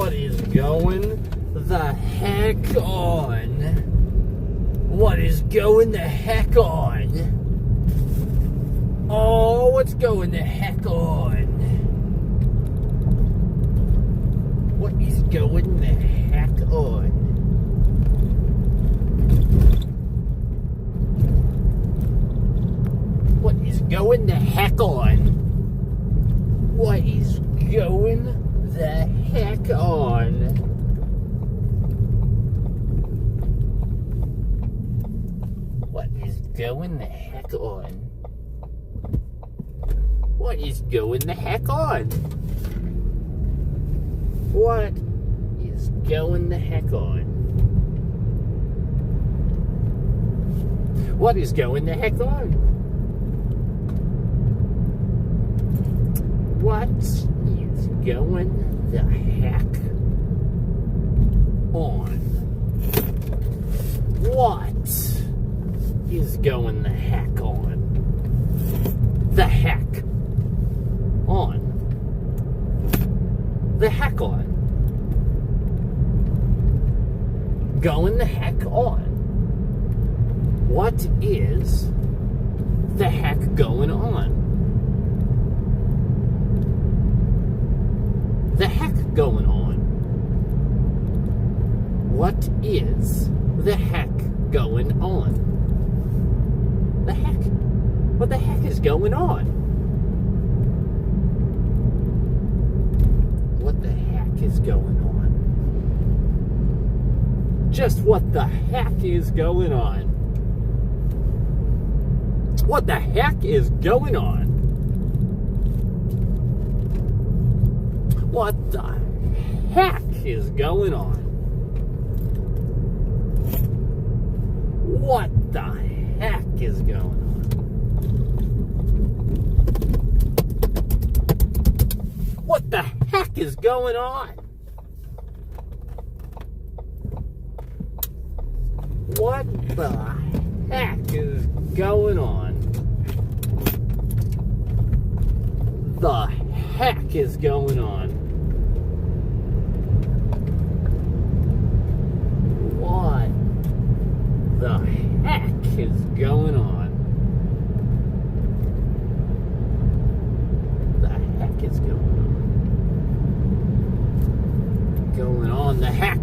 What is going the heck on? What is going the heck on? Oh, what's going the heck on? What is going the heck on? What is going the heck on? What is going the heck on? What is going the heck on? What is going the heck on? What is going the heck on? What is going the heck on? What is going the heck on? What is going the heck on? The heck on. The heck on. Going the heck on. What is the heck going on? The heck going on? What is the heck going on? The heck? What the heck is going on? What the heck is going on? Just what the heck is going on? What the heck is going on? What the heck is going on? What the heck is going on? What the heck is going on? What the heck is going on? The heck is going on? What the heck is going on? The heck is going on? Going on the heck?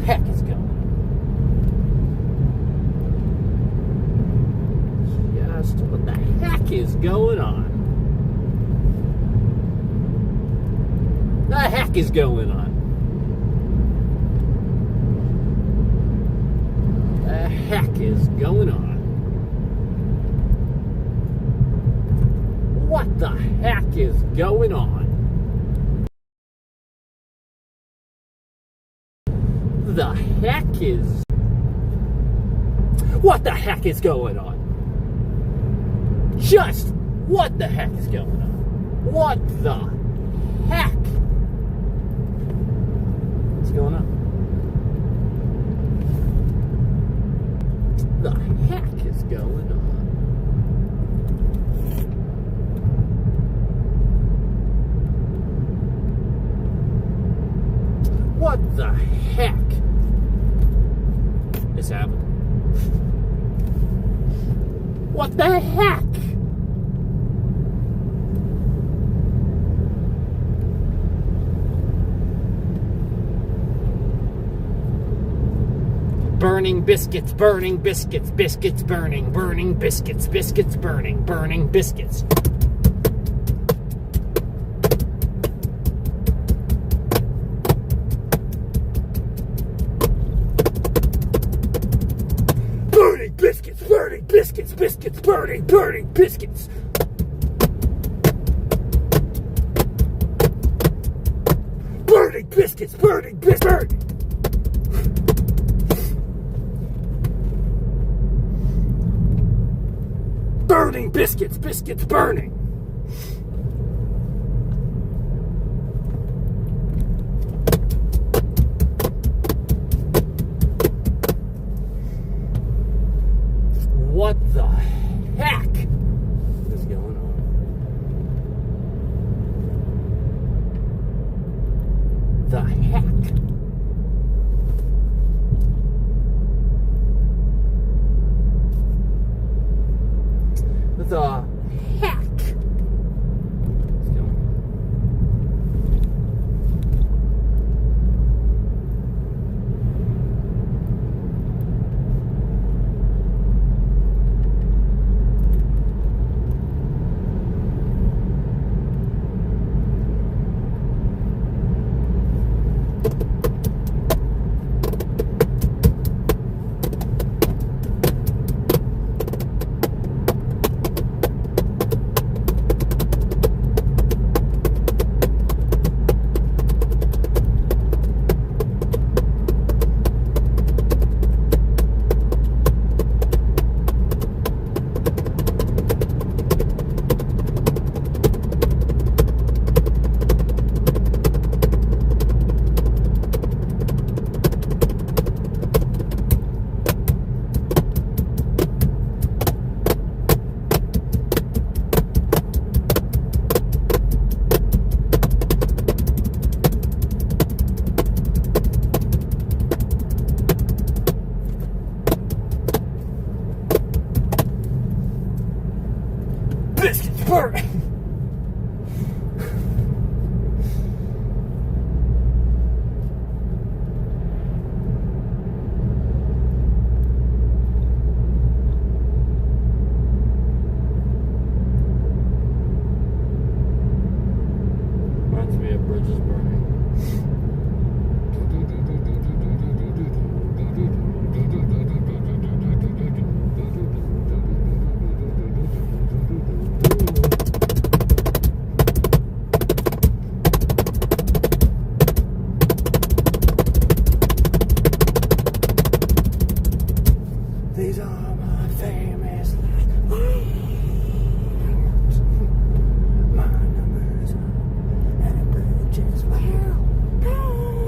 Heck is going on? Just what the heck is going on? The heck is going on? The heck is going on? What the heck is going on? The heck is... What the heck is going on? Just what the heck is going on? What the heck? What's going on? The heck is going on? What the heck is happening? What the heck? Burning biscuits, burning biscuits, biscuits burning, burning biscuits, biscuits burning, burning biscuits. Burning biscuits, burning biscuits, biscuits burning, burning biscuits. Burning biscuits, burning biscuits, burning. Burning biscuits, biscuits burning. What the heck is going on? me a bridge is burning. These are my famous lines. My numbers and the bridges well done.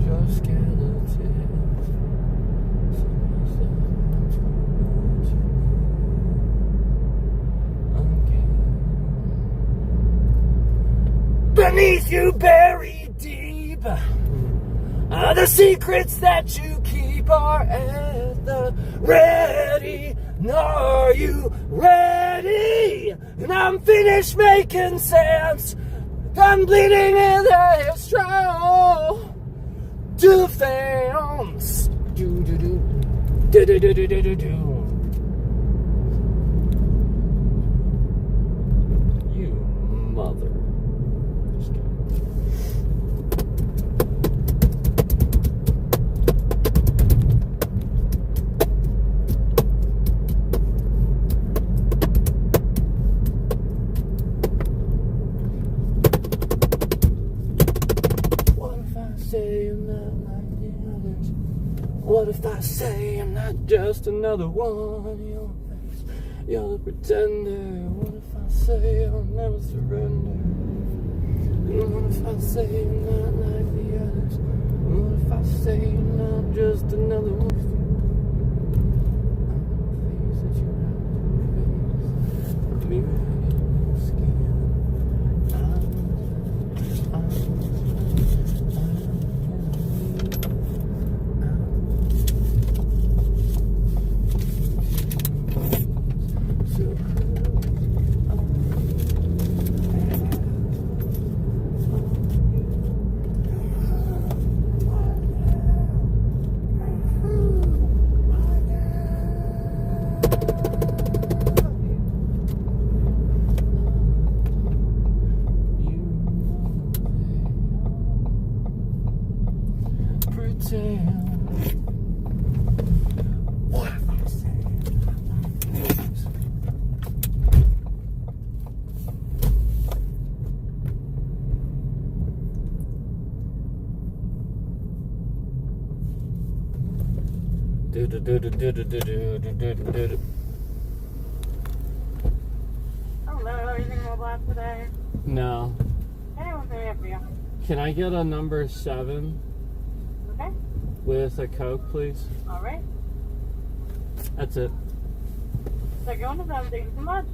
Just skeletons. Beneath you, buried deep, the secrets that you keep are at the ready. Are you ready? And I'm finished making sense. I'm bleeding in the straw. Defense. Do do do do do do do do do. You mother. Just kidding. Say I'm not like the others? What if I say I'm not just another one in your face? You're the pretender. What if I say I'll never surrender? And what if I say I'm not like the others? What if I say I'm not just another one? Things that you have to face. Me in your skin. What if I say Hello, anything more black today? No. Anyone's here for you. Can I get a number 7 Okay? with a Coke, please? Alright. That's it. Second one is done. Thank you so much.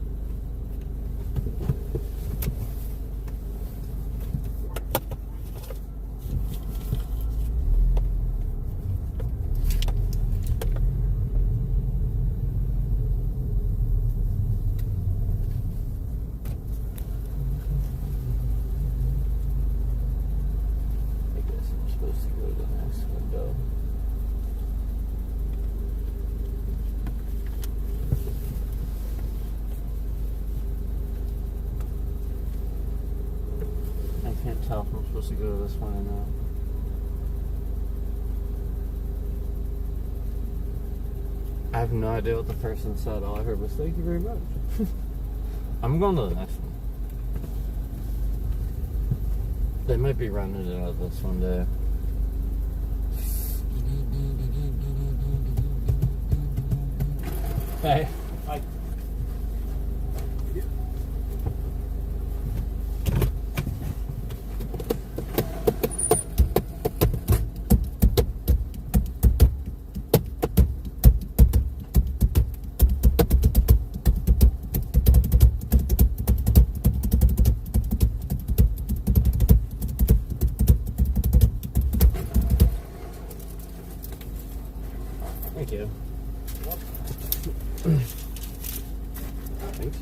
I guess I'm supposed to go to the next window. I can't tell if I'm supposed to go to this one or not. I have no idea what the person said. All I heard was thank you very much. I'm going to the next one. They might be running it out of this one day. Hey. Hi. Thank you. Thanks.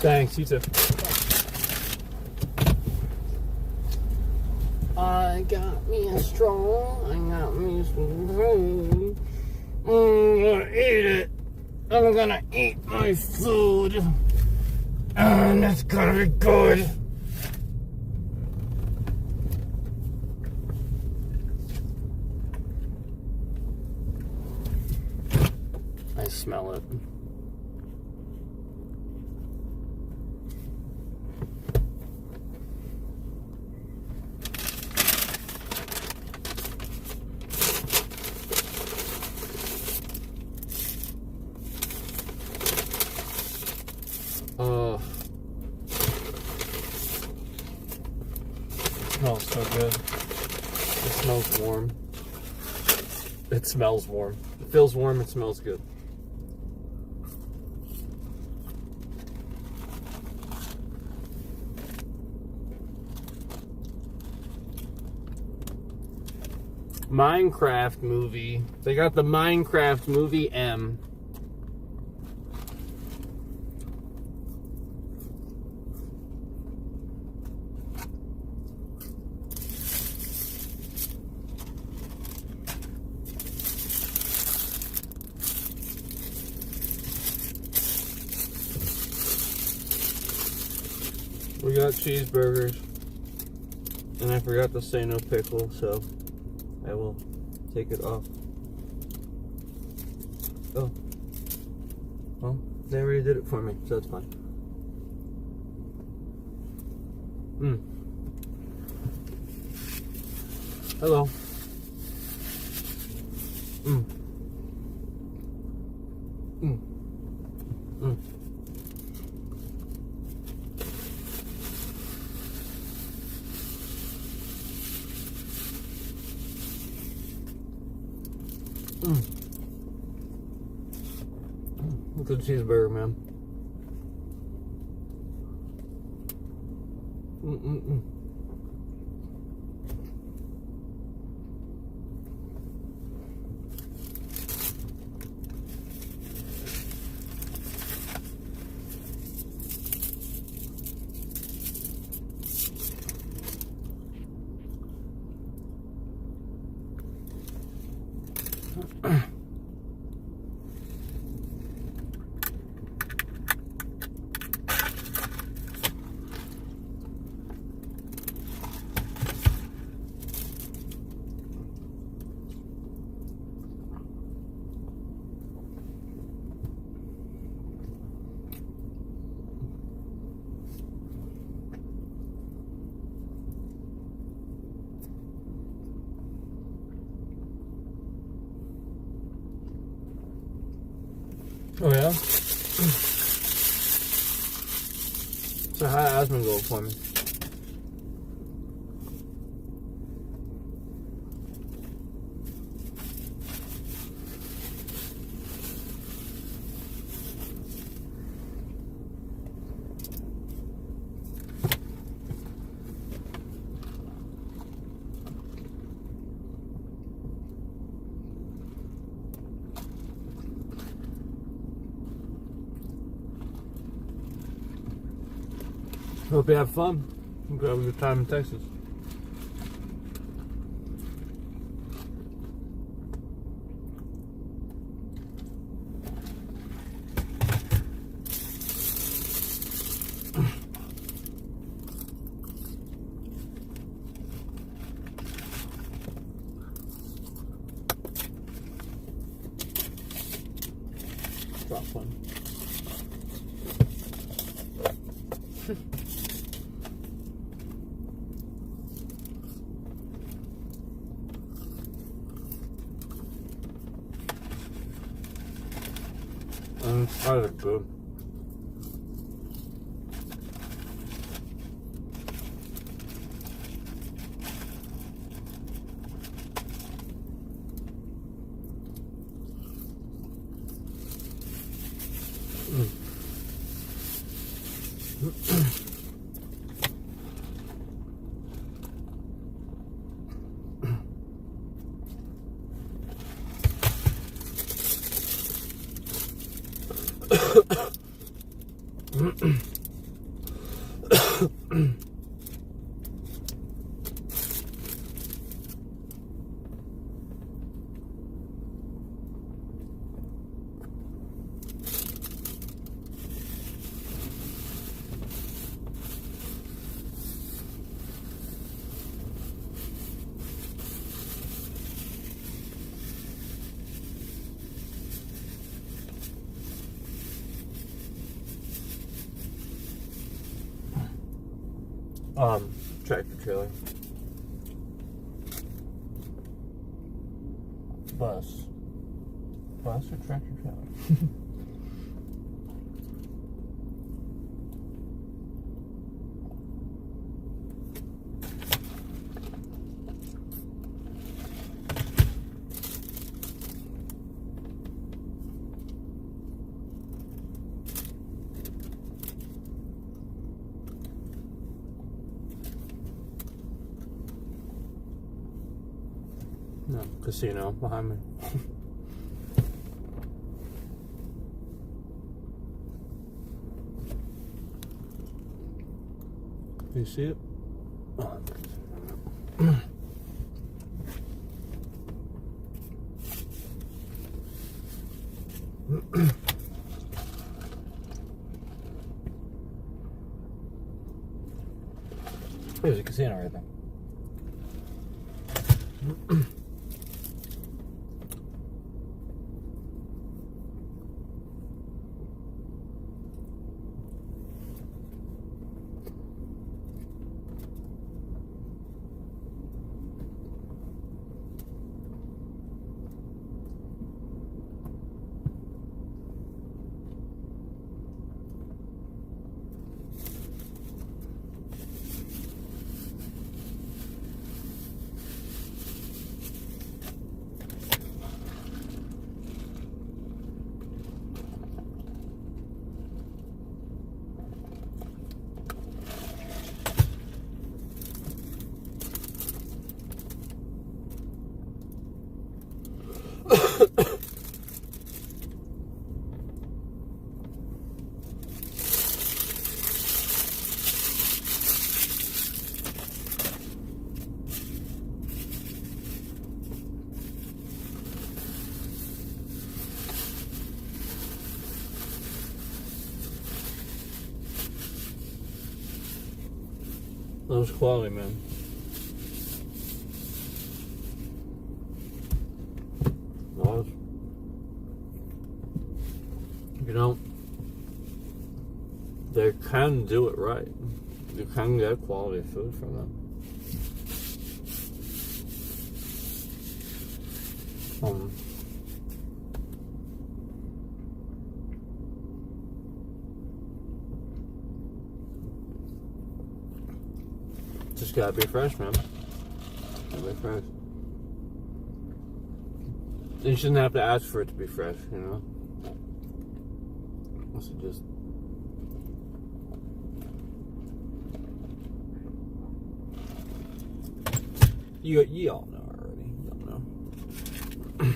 Thanks, you too. I got me a straw, I got me some food. I'm gonna eat it. I'm gonna eat my food. And it's gonna be good. I smell it. It smells so good. It smells warm. It smells warm. It feels warm, it smells good. Minecraft movie. They got the Minecraft movie M. We got cheeseburgers, and I forgot to say no pickle, so I will take it off. Oh. Well, they already did it for me, so it's fine. Hello. Good cheeseburger, man. Oh yeah? So how did Asmund go for me? Hope you have fun. Hope you have a good time in Texas. Drop one. That is good. Tractor trailer. Bus or tractor trailer? No, casino behind me. You see it? Oh. There's a casino right there. That was quality, man. That was. You know, they can do it right. You can get quality food from them. Just gotta be fresh, man. Gotta be fresh. You shouldn't have to ask for it to be fresh, you know? Unless it just... You all know already. You all know.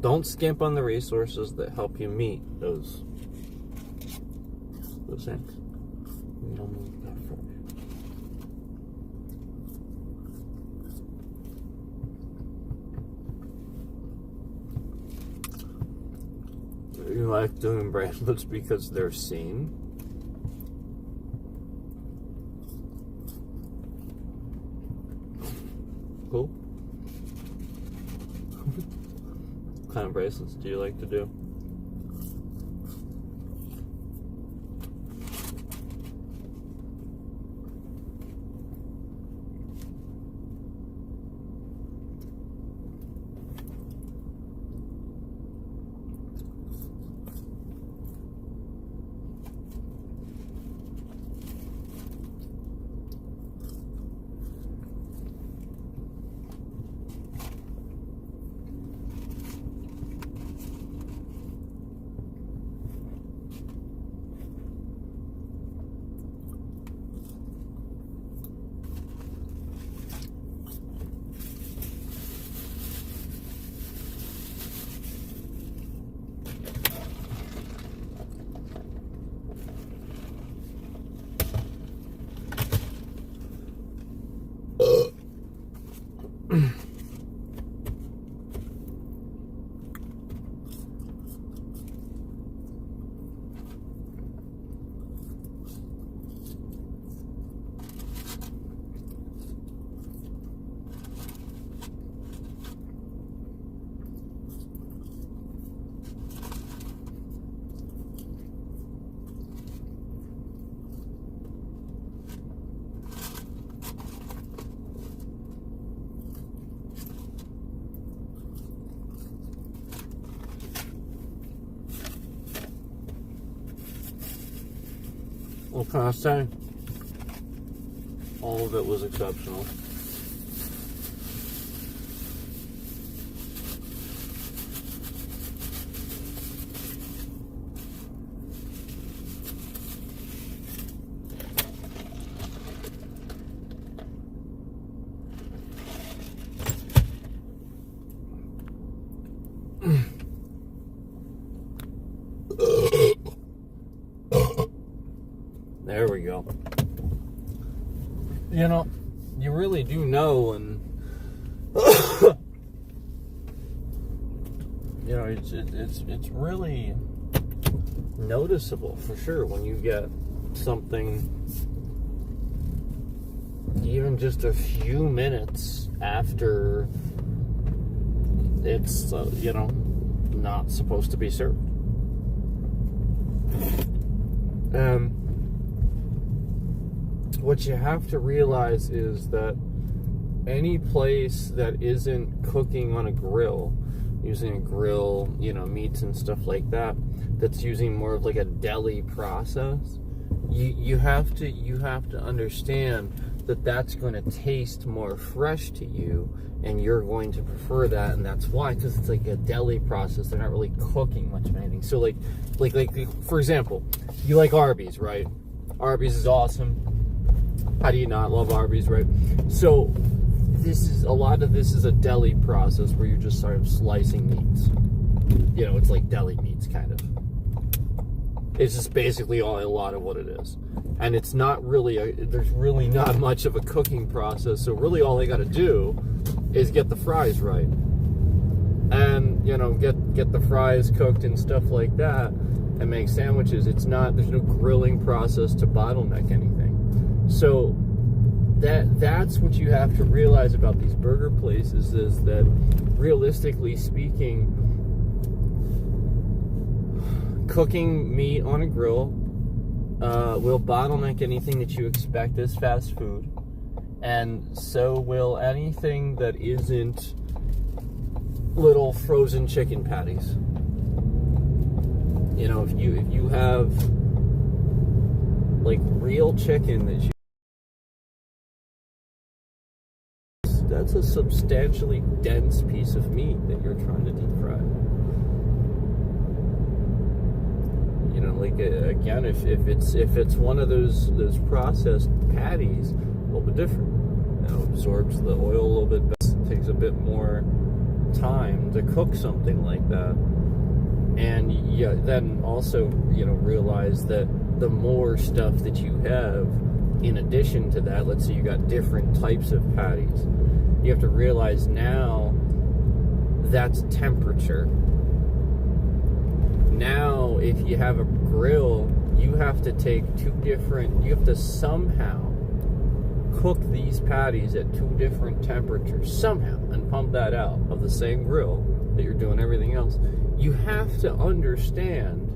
Don't skimp on the resources that help you meet those things. You don't need that fresh. You like doing bracelets because they're seen? Cool. What kind of bracelets do you like to do? What can I say? All of it was exceptional. There we go. You know, you really do know, and you know, it's really noticeable for sure when you get something even just a few minutes after it's you know, not supposed to be served. What you have to realize is that any place that isn't cooking on a grill, using a grill, you know, meats and stuff like that, that's using more of like a deli process, you have to understand that that's going to taste more fresh to you, and you're going to prefer that, and that's why, because it's like a deli process. They're not really cooking much of anything. So like for example, you like Arby's, right? Arby's is awesome. How do you not love Arby's, right? So a lot of this is a deli process where you're just sort of slicing meats. You know, it's like deli meats, kind of. It's just basically a lot of what it is. And it's not really, there's really not much of a cooking process, so really all they gotta do is get the fries right. And, you know, get the fries cooked and stuff like that, and make sandwiches. There's no grilling process to bottleneck anything. So that's what you have to realize about these burger places, is that realistically speaking, cooking meat on a grill will bottleneck anything that you expect as fast food, and so will anything that isn't little frozen chicken patties. You know, if you have like real chicken that you that's a substantially dense piece of meat that you're trying to deep fry. You know, like again, if it's one of those processed patties, a little bit different. You know, absorbs the oil a little bit better. It takes a bit more time to cook something like that. And then also, realize that the more stuff that you have, in addition to that, let's say you got different types of patties, you have to realize now that's temperature. Now, if you have a grill, you have to somehow cook these patties at 2 different temperatures, somehow, and pump that out of the same grill that you're doing everything else. You have to understand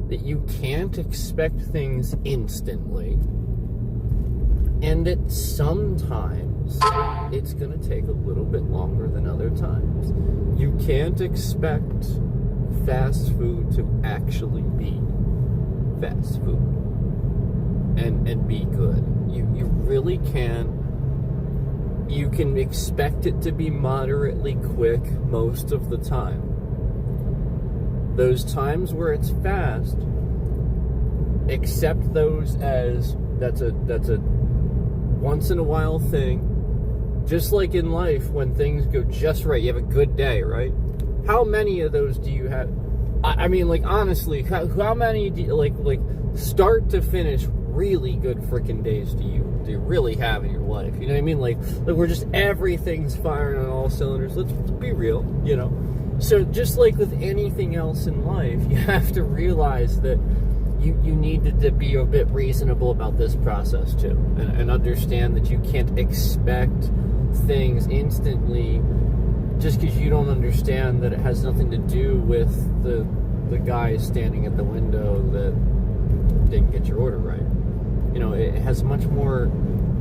that you can't expect things instantly, and that sometimes it's going to take a little bit longer than other times. You can't expect fast food to actually be fast food and be good. You really can. You can expect it to be moderately quick most of the time. Those times where it's fast, accept those as that's a once in a while thing. Just like in life, when things go just right, you have a good day, right? How many of those do you have? I mean, like, honestly, how many do you, like start to finish really good freaking days do you really have in your life? You know what I mean? Like we're just, everything's firing on all cylinders. Let's be real, So just like with anything else in life, you have to realize that you need to be a bit reasonable about this process too, and understand that you can't expect things instantly just because you don't understand that it has nothing to do with the guy standing at the window that didn't get your order right. It has much more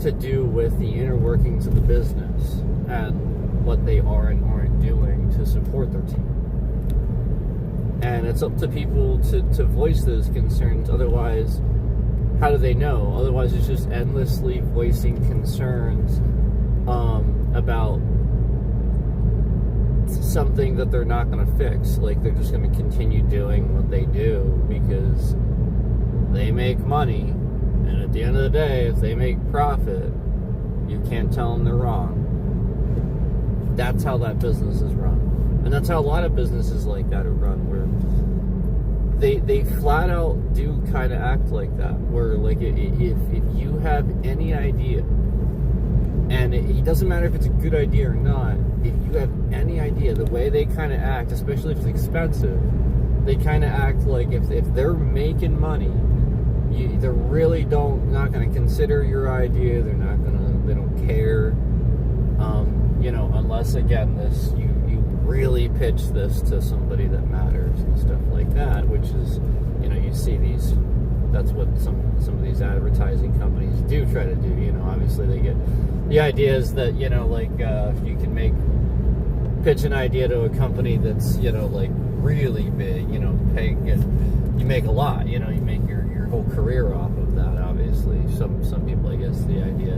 to do with the inner workings of the business and what they are and aren't doing to support their team. And it's up to people to voice those concerns. Otherwise, how do they know? Otherwise, it's just endlessly voicing concerns about something that they're not going to fix. Like, they're just going to continue doing what they do because they make money. And at the end of the day, if they make profit, you can't tell them they're wrong. That's how that business is run. And that's how a lot of businesses like that are run, where they flat out do kind of act like that, where like if you have any idea, and it doesn't matter if it's a good idea or not, if you have any idea, the way they kind of act, especially if it's expensive, they kind of act like if they're making money, they're really not going to consider your idea. They don't care, unless again you really pitch this to somebody that matters and stuff like that, which is, you see these, that's what some of these advertising companies do try to do. Obviously they get, the idea is that, if you can pitch an idea to a company that's, really big, you make a lot, you make your whole career off of that. Obviously some people, I guess the idea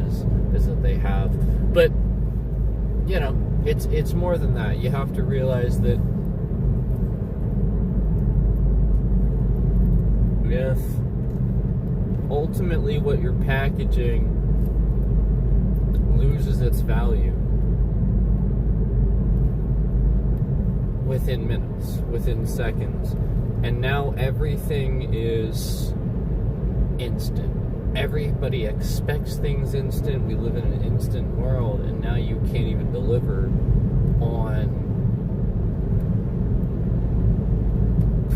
is that they have, but it's more than that. You have to realize that if ultimately what you're packaging loses its value within minutes, within seconds, and now everything is instant. Everybody expects things instant. We live in an instant world, and now you can't even deliver on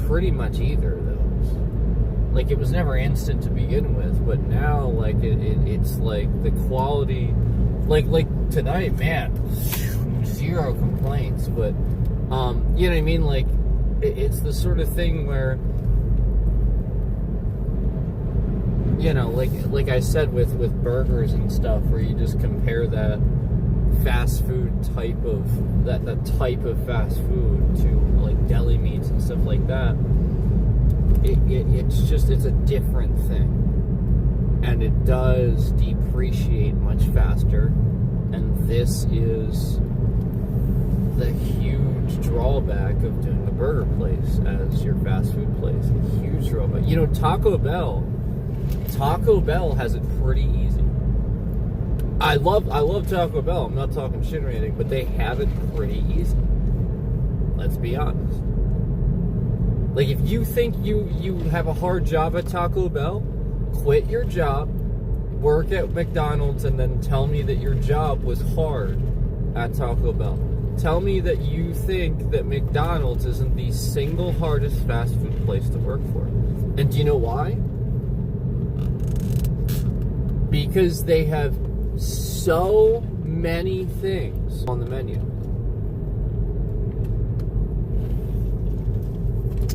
pretty much either of those. Like, it was never instant to begin with, but now, like, it's like the quality, like tonight, man, zero complaints, but, you know what I mean? Like, it's the sort of thing where, like I said with burgers and stuff, where you just compare that fast food type of that type of fast food to like deli meats and stuff like that. It's a different thing, and it does depreciate much faster. And this is the huge drawback of doing a burger place as your fast food place. A huge drawback. You know, Taco Bell has it pretty easy. I love Taco Bell. I'm not talking shit or anything, but they have it pretty easy. Let's be honest. Like, if you think you have a hard job at Taco Bell, quit your job, work at McDonald's, and then tell me that your job was hard at Taco Bell. Tell me that you think that McDonald's isn't the single hardest fast food place to work for. And do you know why? Because they have so many things on the menu.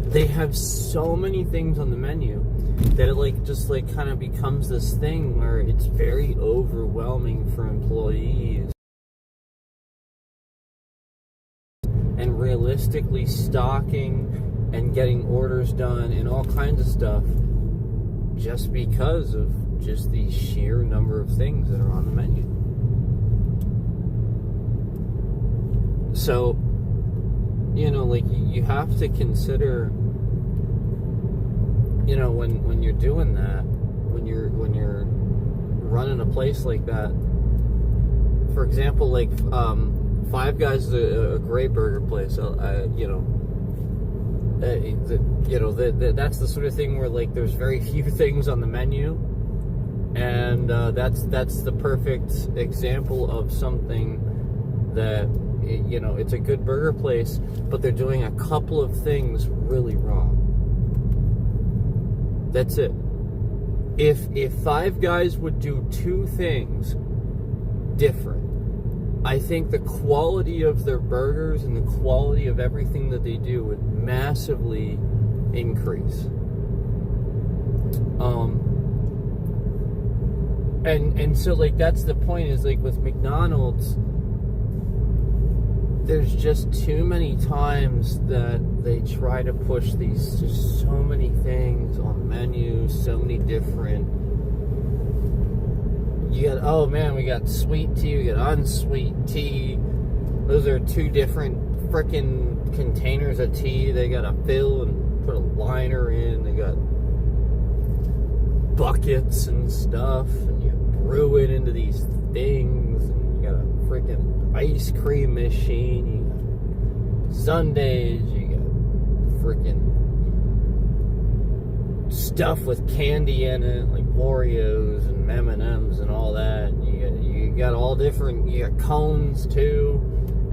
They have so many things on the menu that it just kind of becomes this thing where it's very overwhelming for employees. And realistically stocking and getting orders done and all kinds of stuff just because of just the sheer number of things that are on the menu. So, you know, like, you have to consider, you know, when you're doing that, when you're running a place like that. For example, like, Five Guys is a great burger place. That's the sort of thing where, like, there's very few things on the menu, and that's the perfect example of something that, you know, it's a good burger place, but they're doing a couple of things really wrong. That's it. If Five Guys would do two things different, I think the quality of their burgers and the quality of everything that they do would massively increase. And so, like, that's the point, is, like, with McDonald's, there's just too many times that they try to push these, just so many things on the menu, so many different. You got, oh man, we got sweet tea, we got unsweet tea. Those are two different freaking containers of tea. They gotta fill and put a liner in. They got buckets and stuff, and you brew it into these things. And you got a freaking ice cream machine. You got sundaes. You got freaking stuff with candy in it, like Oreos and M&Ms and all that. You got all different. You got cones too,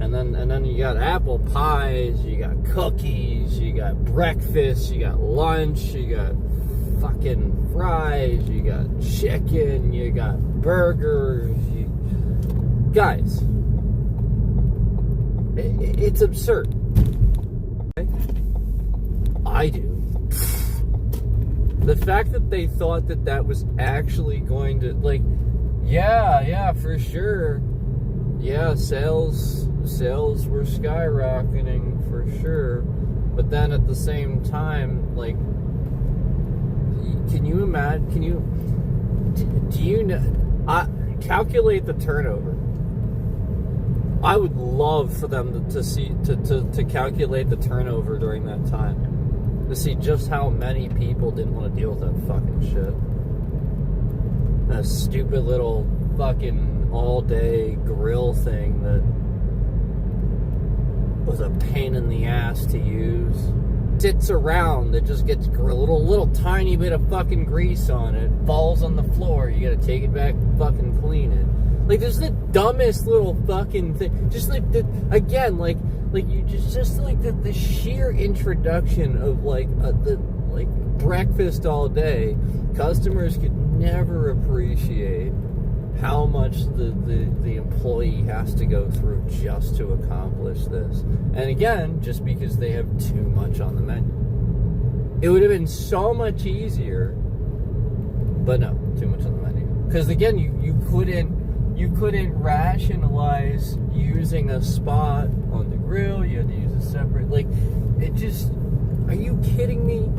and then you got apple pies. You got cookies. You got breakfast. You got lunch. You got fucking fries. You got chicken. You got burgers. Guys, it's absurd. I do. The fact that they thought that was actually going to, like, yeah, for sure. Yeah, sales were skyrocketing for sure. But then at the same time, like, can you imagine, do you know, calculate the turnover. I would love for them to calculate the turnover during that time. To see just how many people didn't want to deal with that fucking shit. That stupid little fucking all-day grill thing that was a pain in the ass to use. Sits around, it just gets a little tiny bit of fucking grease on it, falls on the floor, you gotta take it back and fucking clean it. Like, this is the dumbest little fucking thing. Just like the, again, like you just like the sheer introduction of like breakfast all day. Customers could never appreciate how much the employee has to go through just to accomplish this. And again, just because they have too much on the menu. It would have been so much easier, but no, too much on the menu. Because again, you couldn't rationalize using a spot on the grill. You had to use a separate, like, it just, are you kidding me?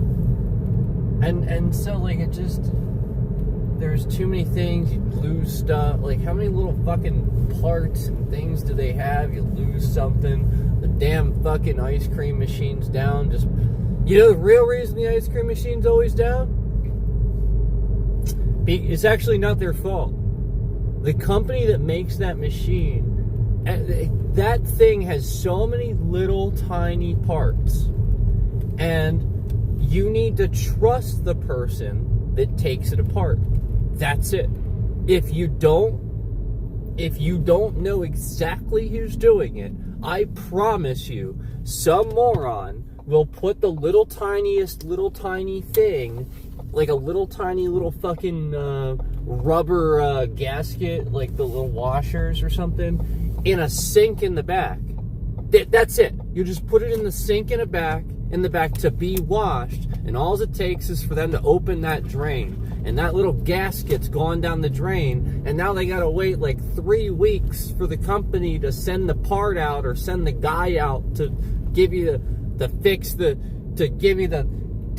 And so, like, it just, there's too many things, you lose stuff. Like, how many little fucking parts and things do they have? You lose something. The damn fucking ice cream machine's down. Just, you know the real reason the ice cream machine's always down? It's actually not their fault. The company that makes that machine, that thing has so many little tiny parts, and you need to trust the person that takes it apart. That's it. If you don't know exactly who's doing it, I promise you, some moron will put the little tiny thing, like a little tiny fucking rubber gasket, like the little washers or something, in a sink in the back. That's it. You just put it in the sink in the back to be washed, and all it takes is for them to open that drain, and that little gasket's gone down the drain, and now they gotta wait like 3 weeks for the company to send the part out or send the guy out to give you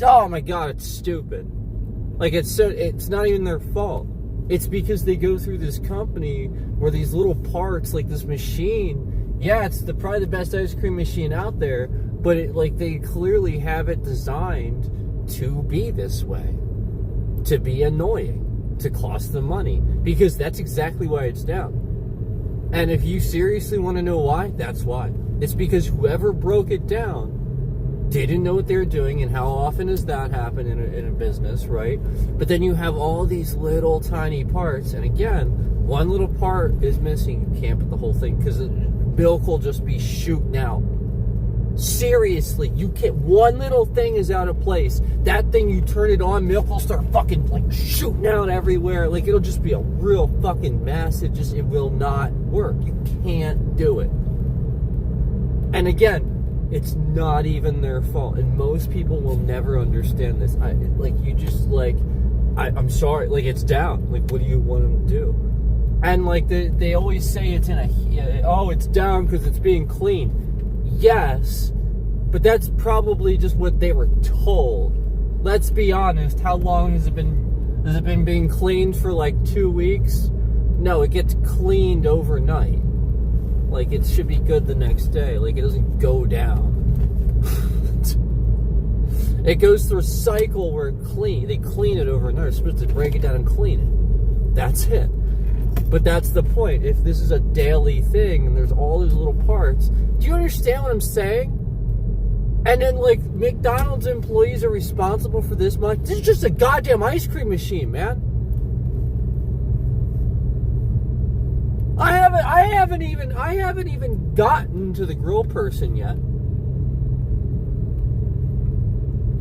oh my god, it's stupid. Like, it's not even their fault. It's because they go through this company where these little parts, like this machine, yeah, it's probably the best ice cream machine out there, but they clearly have it designed to be this way, to be annoying, to cost them money, because that's exactly why it's down. And if you seriously want to know why, that's why. It's because whoever broke it down didn't know what they were doing. And how often does that happen in a business, right? But then you have all these little tiny parts, and again, one little part is missing. You can't put the whole thing, because milk will just be shooting out. Seriously, you can't. One little thing is out of place. That thing, you turn it on, milk will start fucking like shooting out everywhere. Like, it'll just be a real fucking mess. It will not work. You can't do it. And again, it's not even their fault, and most people will never understand this. I'm sorry, like, it's down. Like, what do you want them to do? And like they always say it's it's down because it's being cleaned. Yes, but that's probably just what they were told. Let's be honest. How long has it been being cleaned for? Like 2 weeks? No, it gets cleaned overnight. Like, it should be good the next day. Like, it doesn't go down. It goes through a cycle where they clean it overnight. They're supposed to break it down and clean it. That's it. But that's the point. If this is a daily thing and there's all these little parts, do you understand what I'm saying? And then, like, McDonald's employees are responsible for this much. This is just a goddamn ice cream machine, man. I haven't even gotten to the grill person yet.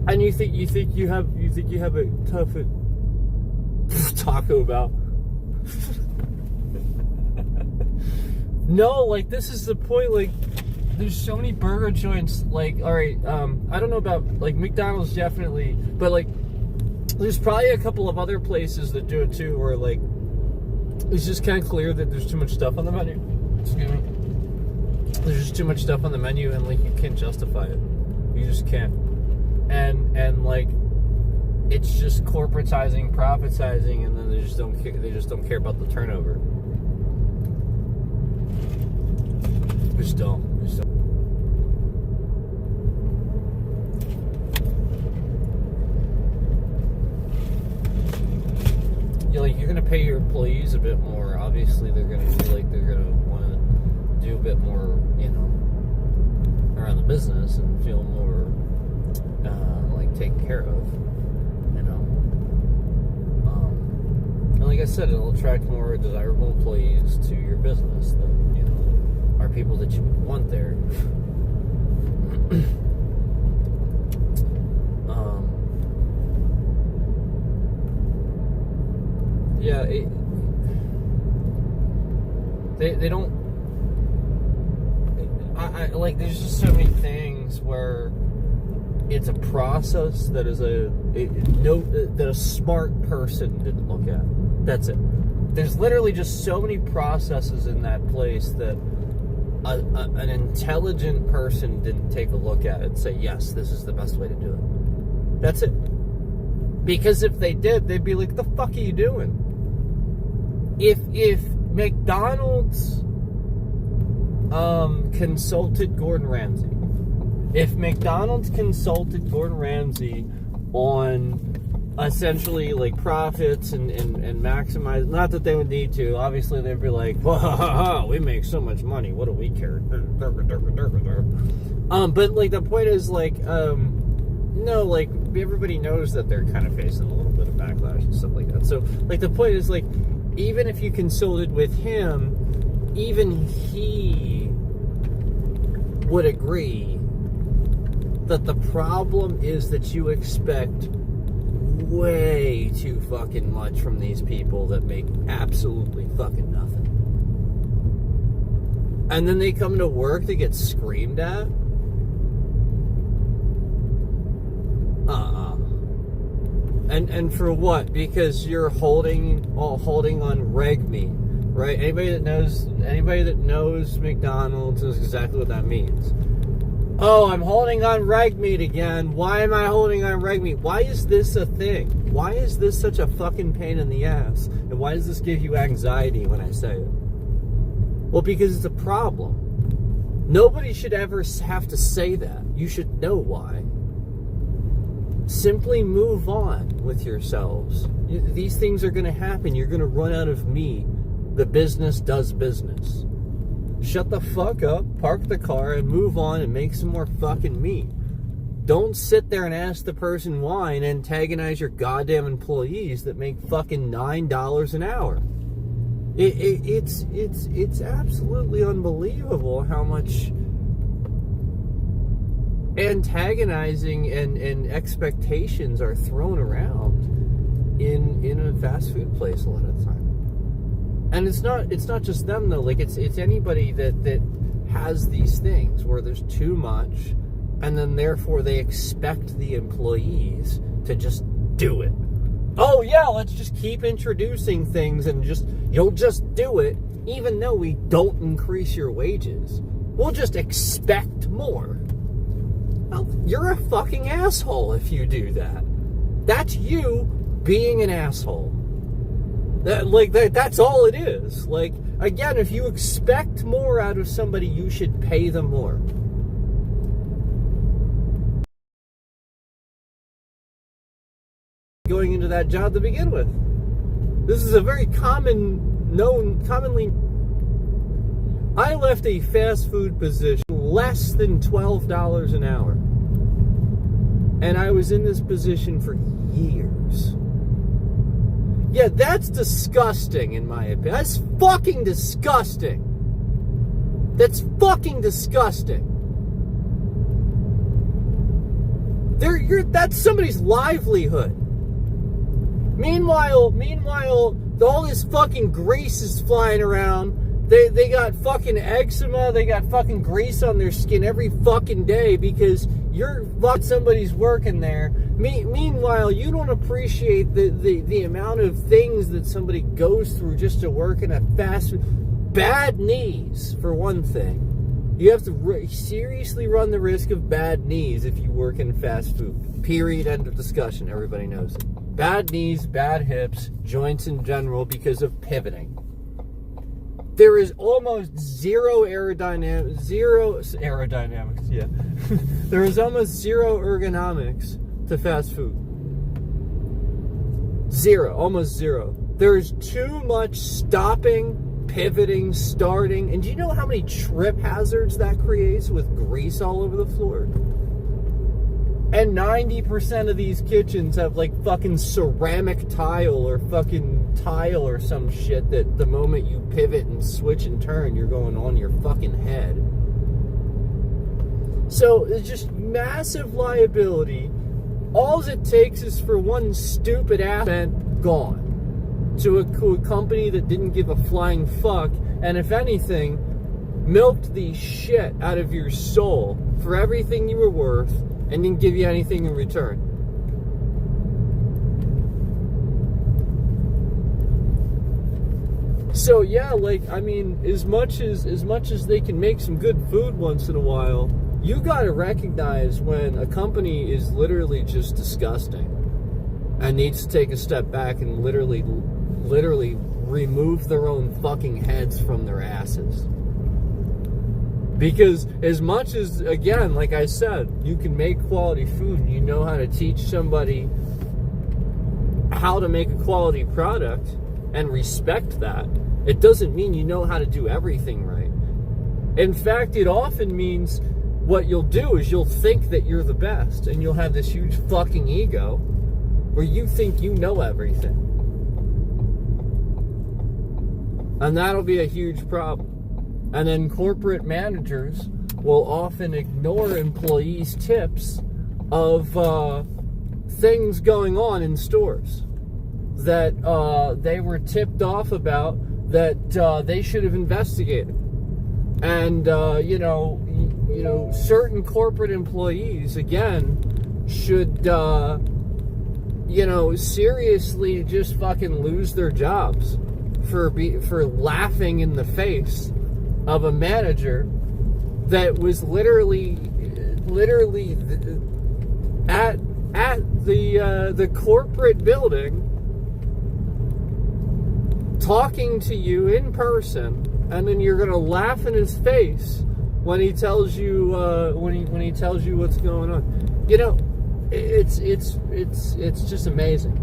And you think you have a tough Taco Bell. No, like, this is the point. Like, there's so many burger joints. Like, all right, I don't know about, like, McDonald's definitely, but like, there's probably a couple of other places that do it too, where like, it's just kind of clear that there's too much stuff on the menu. Excuse me. There's just too much stuff on the menu, and like, you can't justify it. You just can't. And like, it's just corporatizing, profitizing, and then they just don't care about the turnover. They just don't. You're gonna pay your employees a bit more. Obviously, they're gonna feel like they're gonna want to do a bit more, around the business and feel more taken care of, And like I said, it'll attract more desirable employees to your business that are people that you would want there. Yeah, they don't. I like. There's just so many things where it's a process that is that a smart person didn't look at. That's it. There's literally just so many processes in that place that an intelligent person didn't take a look at it and say, yes, this is the best way to do it. That's it. Because if they did, they'd be like, the fuck are you doing? If McDonald's consulted Gordon Ramsay, if McDonald's consulted Gordon Ramsay on essentially like profits and maximize, not that they would need to, obviously they'd be like, whoa, we make so much money, what do we care? But like the point is like, no, like everybody knows that they're kind of facing a little bit of backlash and stuff like that. So like the point is like, even if you consulted with him, even he would agree that the problem is that you expect way too fucking much from these people that make absolutely fucking nothing. And then they come to work to get screamed at? And for what? Because you're holding on reg meat, right? Anybody that knows McDonald's knows exactly what that means. Oh, I'm holding on reg meat again. Why am I holding on reg meat? Why is this a thing? Why is this such a fucking pain in the ass? And why does this give you anxiety when I say it? Well, because it's a problem. Nobody should ever have to say that. You should know why. Simply move on with yourselves. These things are going to happen. You're going to run out of meat. The business does business. Shut the fuck up, park the car, and move on and make some more fucking meat. Don't sit there and ask the person why and antagonize your goddamn employees that make fucking $9 an hour. It's absolutely unbelievable how much antagonizing and expectations are thrown around in a fast food place a lot of the time. And it's not just them though, like it's anybody that has these things where there's too much, and then therefore they expect the employees to just do it. Oh yeah, let's just keep introducing things and you'll just do it, even though we don't increase your wages. We'll just expect more. Well, you're a fucking asshole if you do that. That's you being an asshole. That's all it is. Like, again, if you expect more out of somebody, you should pay them more. Going into that job to begin with. This is a very commonly... I left a fast food position less than $12 an hour. And I was in this position for years. Yeah, that's disgusting in my opinion. That's fucking disgusting. That's fucking disgusting. That's somebody's livelihood. Meanwhile, all this fucking grease is flying around. They got fucking eczema. They got fucking grease on their skin every fucking day because somebody's working there. Meanwhile, you don't appreciate the amount of things that somebody goes through just to work in a fast food. Bad knees, for one thing. You have to seriously run the risk of bad knees if you work in fast food. Period. End of discussion. Everybody knows it. Bad knees, bad hips, joints in general because of pivoting. There is almost zero aerodynamics, yeah. There is almost zero ergonomics to fast food. Zero, almost zero. There's too much stopping, pivoting, starting. And do you know how many trip hazards that creates with grease all over the floor? And 90% of these kitchens have like fucking ceramic tile or fucking tile or some shit that the moment you pivot and switch and turn, you're going on your fucking head. So it's just massive liability. All it takes is for one stupid ass gone to a company that didn't give a flying fuck, and if anything, milked the shit out of your soul for everything you were worth and didn't give you anything in return. So yeah, like, I mean, as much as they can make some good food once in a while, you gotta recognize when a company is literally just disgusting. and needs to take a step back and literally remove their own fucking heads from their asses. Because as much as, again, like I said, you can make quality food and you know how to teach somebody how to make a quality product and respect that, it doesn't mean you know how to do everything right. In fact, it often means what you'll do is you'll think that you're the best, and you'll have this huge fucking ego where you think you know everything. And that'll be a huge problem. And then corporate managers will often ignore employees' tips of things going on in stores that they were tipped off about that they should have investigated. And certain corporate employees, again, should seriously just fucking lose their jobs for laughing in the face of a manager that was literally at the corporate building talking to you in person, and then you're gonna laugh in his face when he tells you when he tells you what's going on. You know, it's just amazing.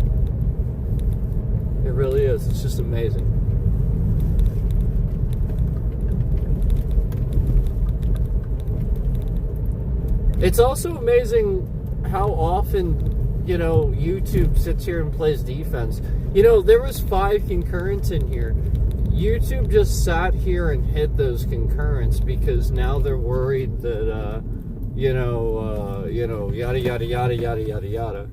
It really is. It's just amazing. It's also amazing how often, YouTube sits here and plays defense. There was 5 concurrents in here. YouTube just sat here and hid those concurrents because now they're worried that, yada, yada, yada, yada, yada, yada.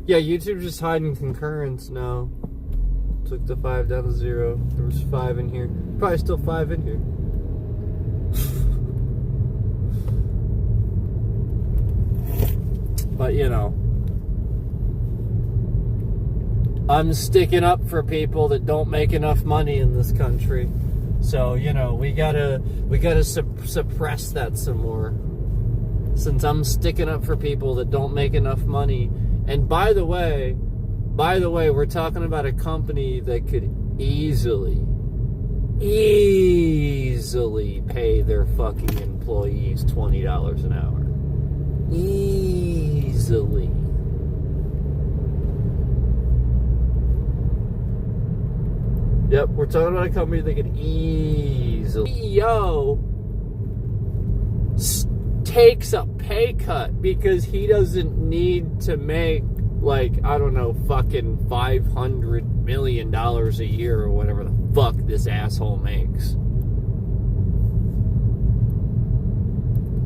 Yeah, YouTube's just hiding concurrents now. Took the 5 down to 0. There was 5 in here. Probably still 5 in here. But, I'm sticking up for people that don't make enough money in this country. So, we gotta suppress that some more. Since I'm sticking up for people that don't make enough money. And by the way, we're talking about a company that could easily pay their fucking employees $20 an hour. Easily. Yep, we're talking about a company that could easily. CEO takes a pay cut because he doesn't need to make, fucking $500 million a year or whatever the fuck this asshole makes.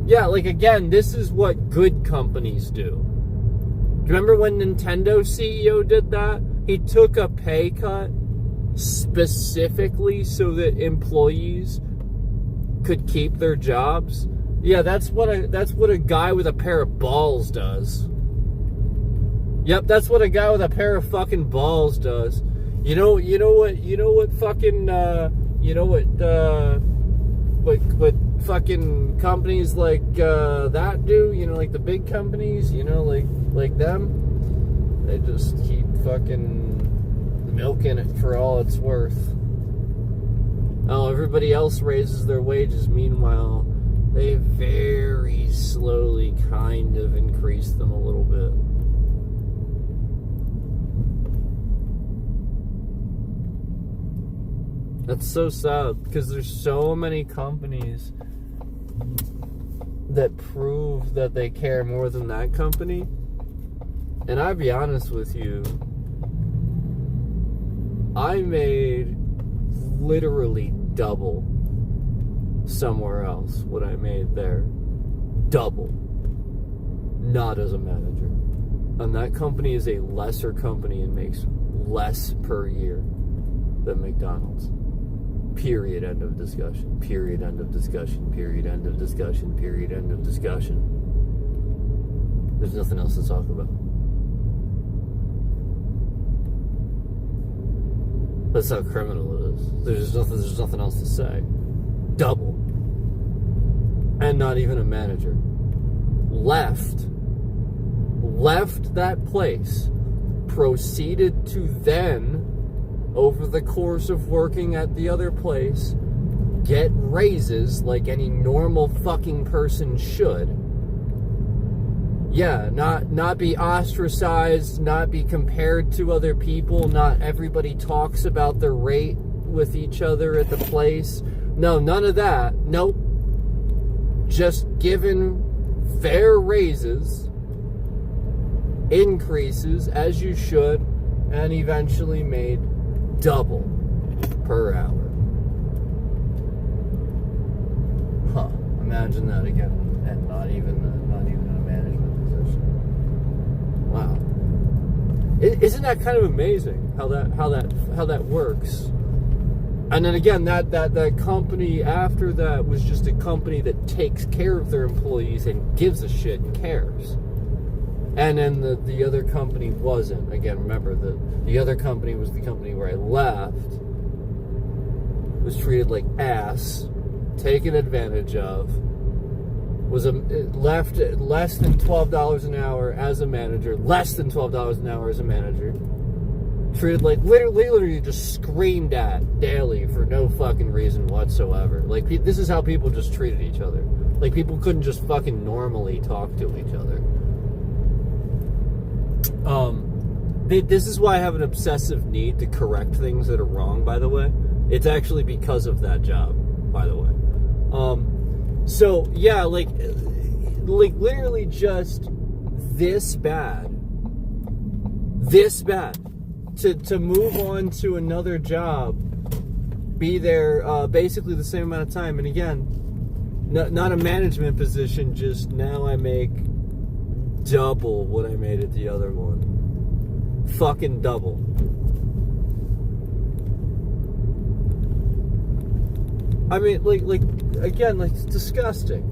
Yeah, again, this is what good companies do. Do you remember when Nintendo CEO did that? He took a pay cut specifically so that employees could keep their jobs. Yeah, that's what a guy with a pair of balls does. Yep, that's what a guy with a pair of fucking balls does. What fucking companies like that do, like the big companies, like them, they just keep fucking milking it for all it's worth. Oh, everybody else raises their wages. Meanwhile, they very slowly kind of increase them a little bit. That's so sad because there's so many companies that prove that they care more than that company. And I'll be honest with you, I made literally double somewhere else what I made there. Double. Not as a manager. And that company is a lesser company and makes less per year than McDonald's. Period, end of discussion. Period, end of discussion. Period, end of discussion. Period, end of discussion. There's nothing else to talk about. That's how criminal it is. There's nothing else to say. Double. And not even a manager. Left left that place, proceeded to then, over the course of working at the other place, get raises like any normal fucking person should. Yeah, not be ostracized, not be compared to other people, not everybody talks about their rate with each other at the place. No, none of that. Nope. Just given fair raises, increases as you should, and eventually made double per hour. Huh. Imagine that again, and not even in a management position. Wow. Isn't that kind of amazing how that works? And then again, that company after that was just a company that takes care of their employees and gives a shit and cares. And then the other company wasn't. Again, remember, the other company was the company where I left, was treated like ass, taken advantage of, was left at less than $12 an hour as a manager, less than $12 an hour as a manager, treated like, literally just screamed at daily for no fucking reason whatsoever. Like, this is how people just treated each other. Like, people couldn't just fucking normally talk to each other. This is why I have an obsessive need to correct things that are wrong, by the way. It's actually because of that job, by the way. So, yeah, like literally just this bad. To move on to another job, be there basically the same amount of time. And again, not a management position, just now I make double what I made at the other one. Fucking double. I mean, like again, like, it's disgusting.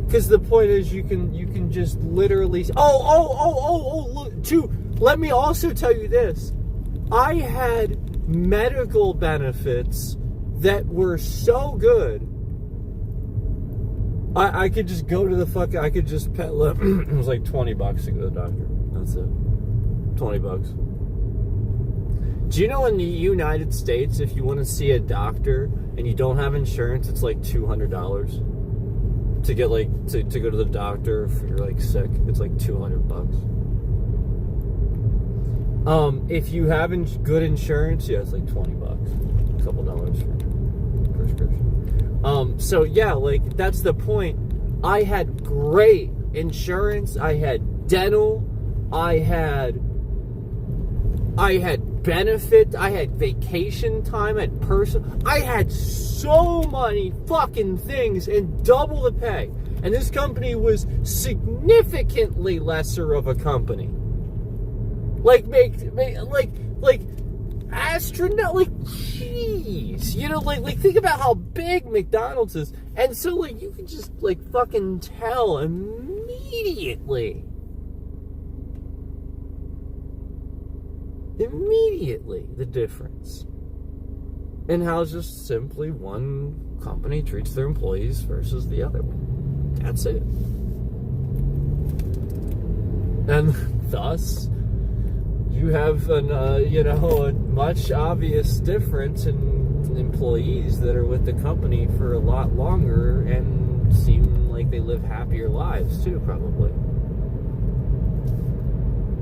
Because the point is, you can just literally. Look, too. Let me also tell you this: I had medical benefits that were so good. I could just go to the fucking. I could just pet. It was like $20 to go to the doctor. That's it. $20. Do you know in the United States, if you want to see a doctor and you don't have insurance, it's like $200 to get to go to the doctor if you're like sick. It's like $200. If you have good insurance, yeah, it's like $20, a couple dollars for prescription. So yeah, like, that's the point. I had great insurance. I had dental. I had benefit. I had vacation time. I had so many fucking things and double the pay. And this company was significantly lesser of a company. Like astronaut, like, jeez, you know, like think about how big McDonald's is, and so like you can just like fucking tell immediately the difference in how just simply one company treats their employees versus the other one. That's it. And thus, you have a much obvious difference in employees that are with the company for a lot longer and seem like they live happier lives too, probably.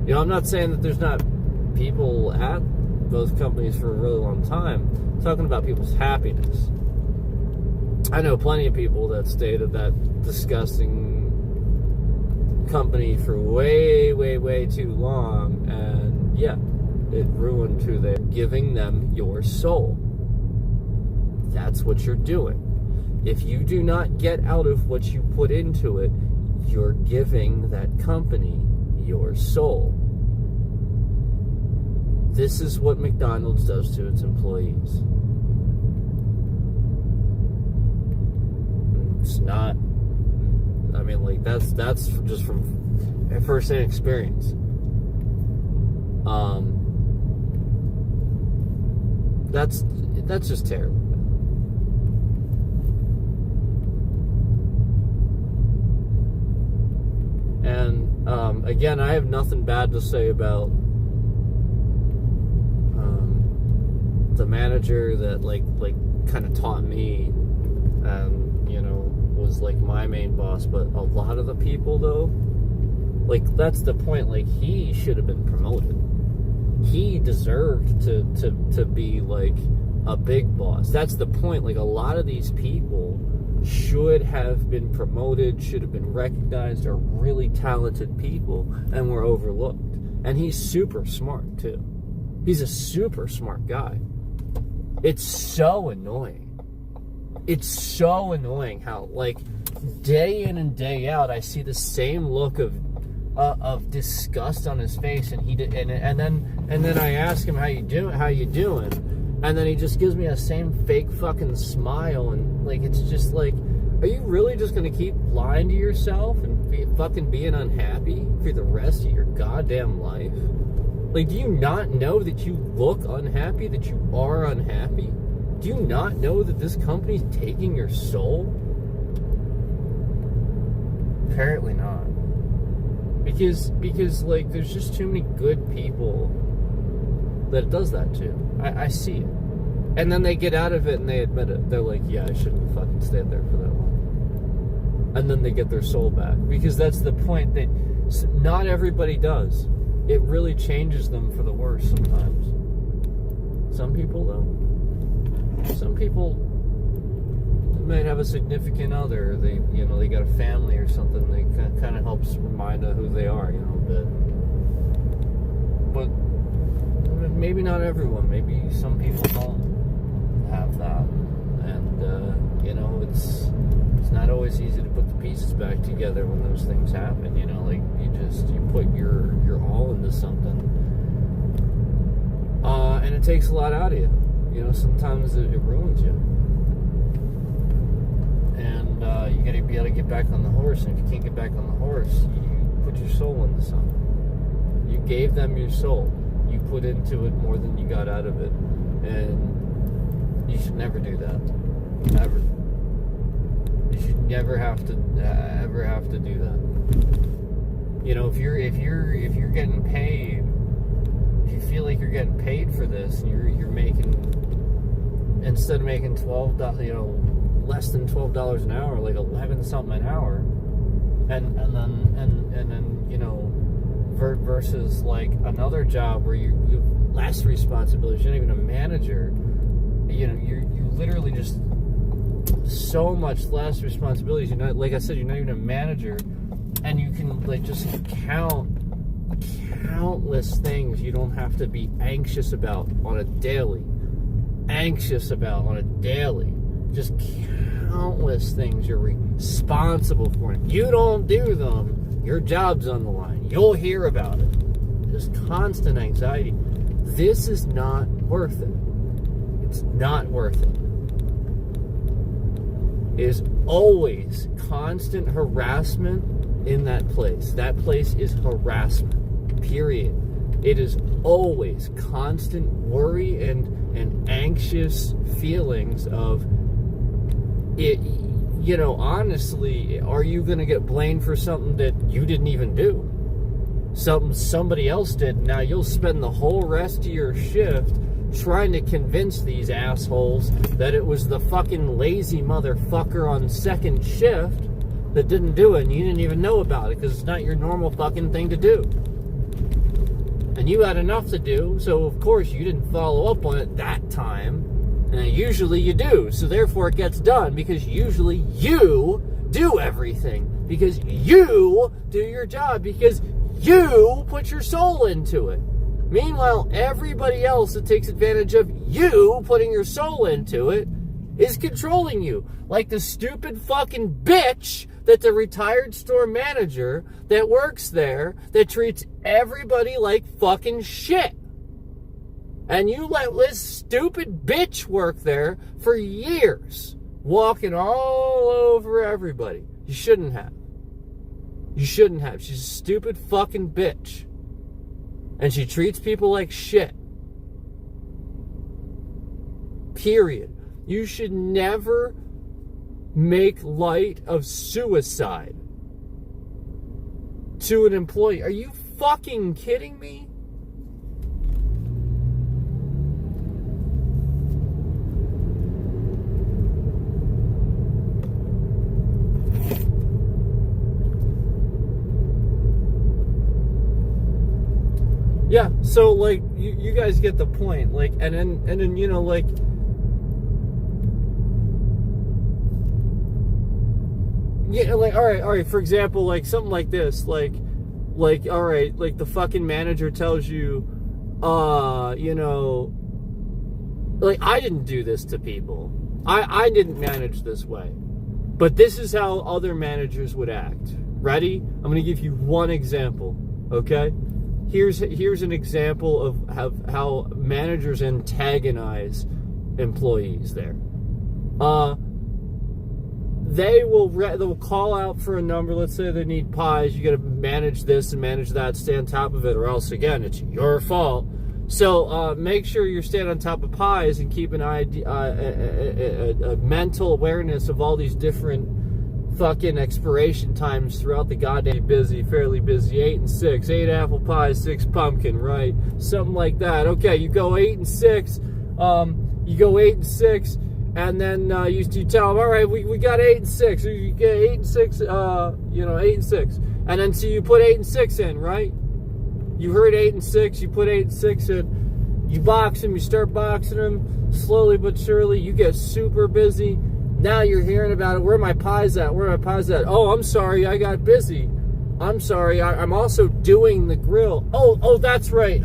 You know, I'm not saying that there's not people at those companies for a really long time. I'm talking about people's happiness. I know plenty of people that stayed at that disgusting company for way, way, way too long, and yeah, it ruined who they're giving them your soul. That's what you're doing. If you do not get out of what you put into it, you're giving that company your soul. This is what McDonald's does to its employees. It's not, I mean, like, that's just from first-hand experience. That's just terrible. And again, I have nothing bad to say about the manager that like kind of taught me, and was like my main boss. But a lot of the people though, like that's the point. Like he should have been promoted. He deserved to be like a big boss. That's the point. Like a lot of these people should have been promoted, should have been recognized, are really talented people, and were overlooked. And he's super smart too. He's a super smart guy. It's so annoying. It's so annoying how, like, day in and day out, I see the same look of disgust on his face, and then I ask him how you doing, and then he just gives me a same fake fucking smile, and like it's just like, are you really just gonna keep lying to yourself and fucking being unhappy for the rest of your goddamn life? Like, do you not know that you look unhappy, that you are unhappy? Do you not know that this company's taking your soul? Apparently not. Because like, there's just too many good people that it does that to. I see it. And then they get out of it and they admit it. They're like, yeah, I shouldn't have fucking stayed there for that long. And then they get their soul back. Because that's the point, that not everybody does. It really changes them for the worse sometimes. Some people, though. Some people might have a significant other. They got a family or something. They kind of helps remind them who they are, but maybe not everyone. Maybe some people don't have that, and it's not always easy to put the pieces back together when those things happen. Like you put your all into something, and it takes a lot out of you. Sometimes it ruins you. And you gotta get back on the horse. And if you can't get back on the horse, you put your soul into something. You gave them your soul. You put into it more than you got out of it. And you should never do that. Ever. You should never have to ever have to do that. If you're getting paid, if you feel like you're getting paid for this, and you're making, instead of making less than $12 an hour, like 11 something an hour, and then versus like another job where you have less responsibilities. You're not even a manager. You literally just so much less responsibilities. You're not, like I said, you're not even a manager, and you can like just count countless things you don't have to be anxious about on a daily. Just countless things you're responsible for. If you don't do them, your job's on the line. You'll hear about it. Just constant anxiety. This is not worth it. It's not worth it. It is always constant harassment in that place. That place is harassment. Period. It is always constant worry and anxious feelings of it. Honestly, are you going to get blamed for something that you didn't even do? Something somebody else did. Now you'll spend the whole rest of your shift trying to convince these assholes that it was the fucking lazy motherfucker on second shift that didn't do it, and you didn't even know about it because it's not your normal fucking thing to do. And you had enough to do, so of course you didn't follow up on it that time. And usually you do, so therefore it gets done because usually you do everything. Because you do your job, because you put your soul into it. Meanwhile, everybody else that takes advantage of you putting your soul into it is controlling you. Like the stupid fucking bitch that the retired store manager that works there that treats everybody like fucking shit. And you let this stupid bitch work there for years, walking all over everybody. You shouldn't have. She's a stupid fucking bitch. And she treats people like shit. Period. You should never make light of suicide. to an employee. Are you fucking kidding me? Yeah, so like you guys get the point. Like, and then you know, like, yeah, like all right. For example, like something like this, like all right, like the fucking manager tells you, you know, like I didn't do this to people. I didn't manage this way, but this is how other managers would act. Ready? I'm gonna give you one example. Okay. Here's an example of how managers antagonize employees there. They'll call out for a number. Let's say they need pies. You got to manage this and manage that. Stay on top of it, or else again it's your fault. So make sure you're staying on top of pies and keep a mental awareness of all these different fucking expiration times throughout the goddamn fairly busy. 8 and 6, 8 apple pies, 6 pumpkin, right? Something like that. Okay, you go 8 and 6. And then you tell them, all right, we got 8 and 6. You get 8 and 6. 8 and 6. And then so you put 8 and 6 in, right? You heard 8 and 6. You put 8 and 6 in. You box them. You start boxing them slowly but surely. You get super busy. Now you're hearing about it. Where are my pies at? Oh, I'm sorry. I got busy. I'm sorry. I'm also doing the grill. Oh, that's right.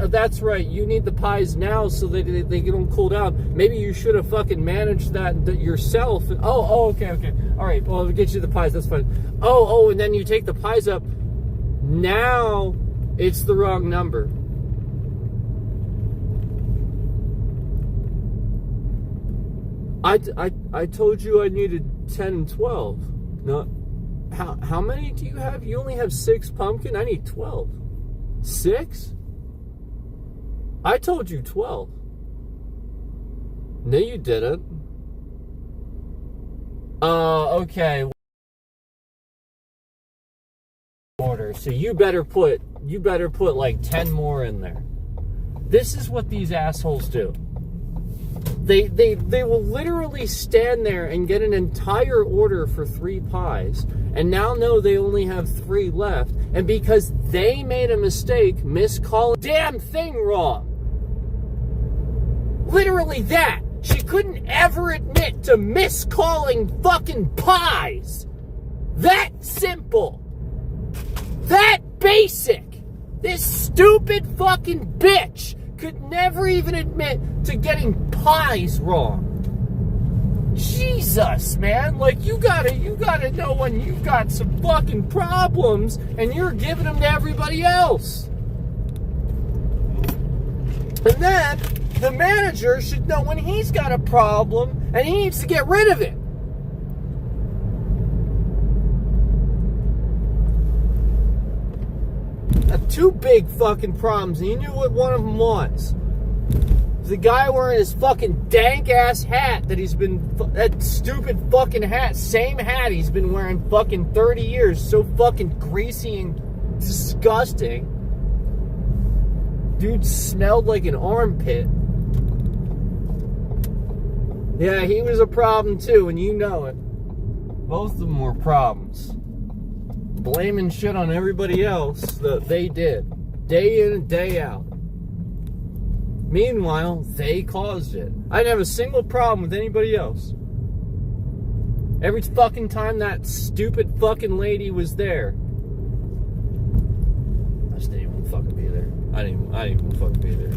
You need the pies now so that they don't cool down. Maybe you should have fucking managed that yourself. Oh, okay. All right. Well, I'll get you the pies. That's fine. Oh, and then you take the pies up. Now it's the wrong number. I told you I needed 10 and 12. No, how many do you have? You only have 6 pumpkin? I need 12. 6? I told you 12. No, you didn't. Okay. Order. So you better put like 10 more in there. This is what these assholes do. They will literally stand there and get an entire order for 3 pies and now know they only have 3 left, and because they made a mistake miscalling damn thing wrong. Literally that. She couldn't ever admit to miscalling fucking pies. That simple. That basic. This stupid fucking bitch could never even admit to getting pies wrong. Jesus, man. Like, you gotta know when you've got some fucking problems and you're giving them to everybody else. And then the manager should know when he's got a problem and he needs to get rid of it. Two big fucking problems, and you knew what one of them was. The guy wearing his fucking dank ass hat that stupid fucking hat, same hat he's been wearing fucking 30 years, so fucking greasy and disgusting. Dude smelled like an armpit. Yeah, he was a problem too, and you know it. Both of them were problems. Blaming shit on everybody else that they did, day in and day out. Meanwhile, they caused it. I didn't have a single problem with anybody else. Every fucking time that stupid fucking lady was there. I just didn't even fucking be there. I didn't even fucking be there.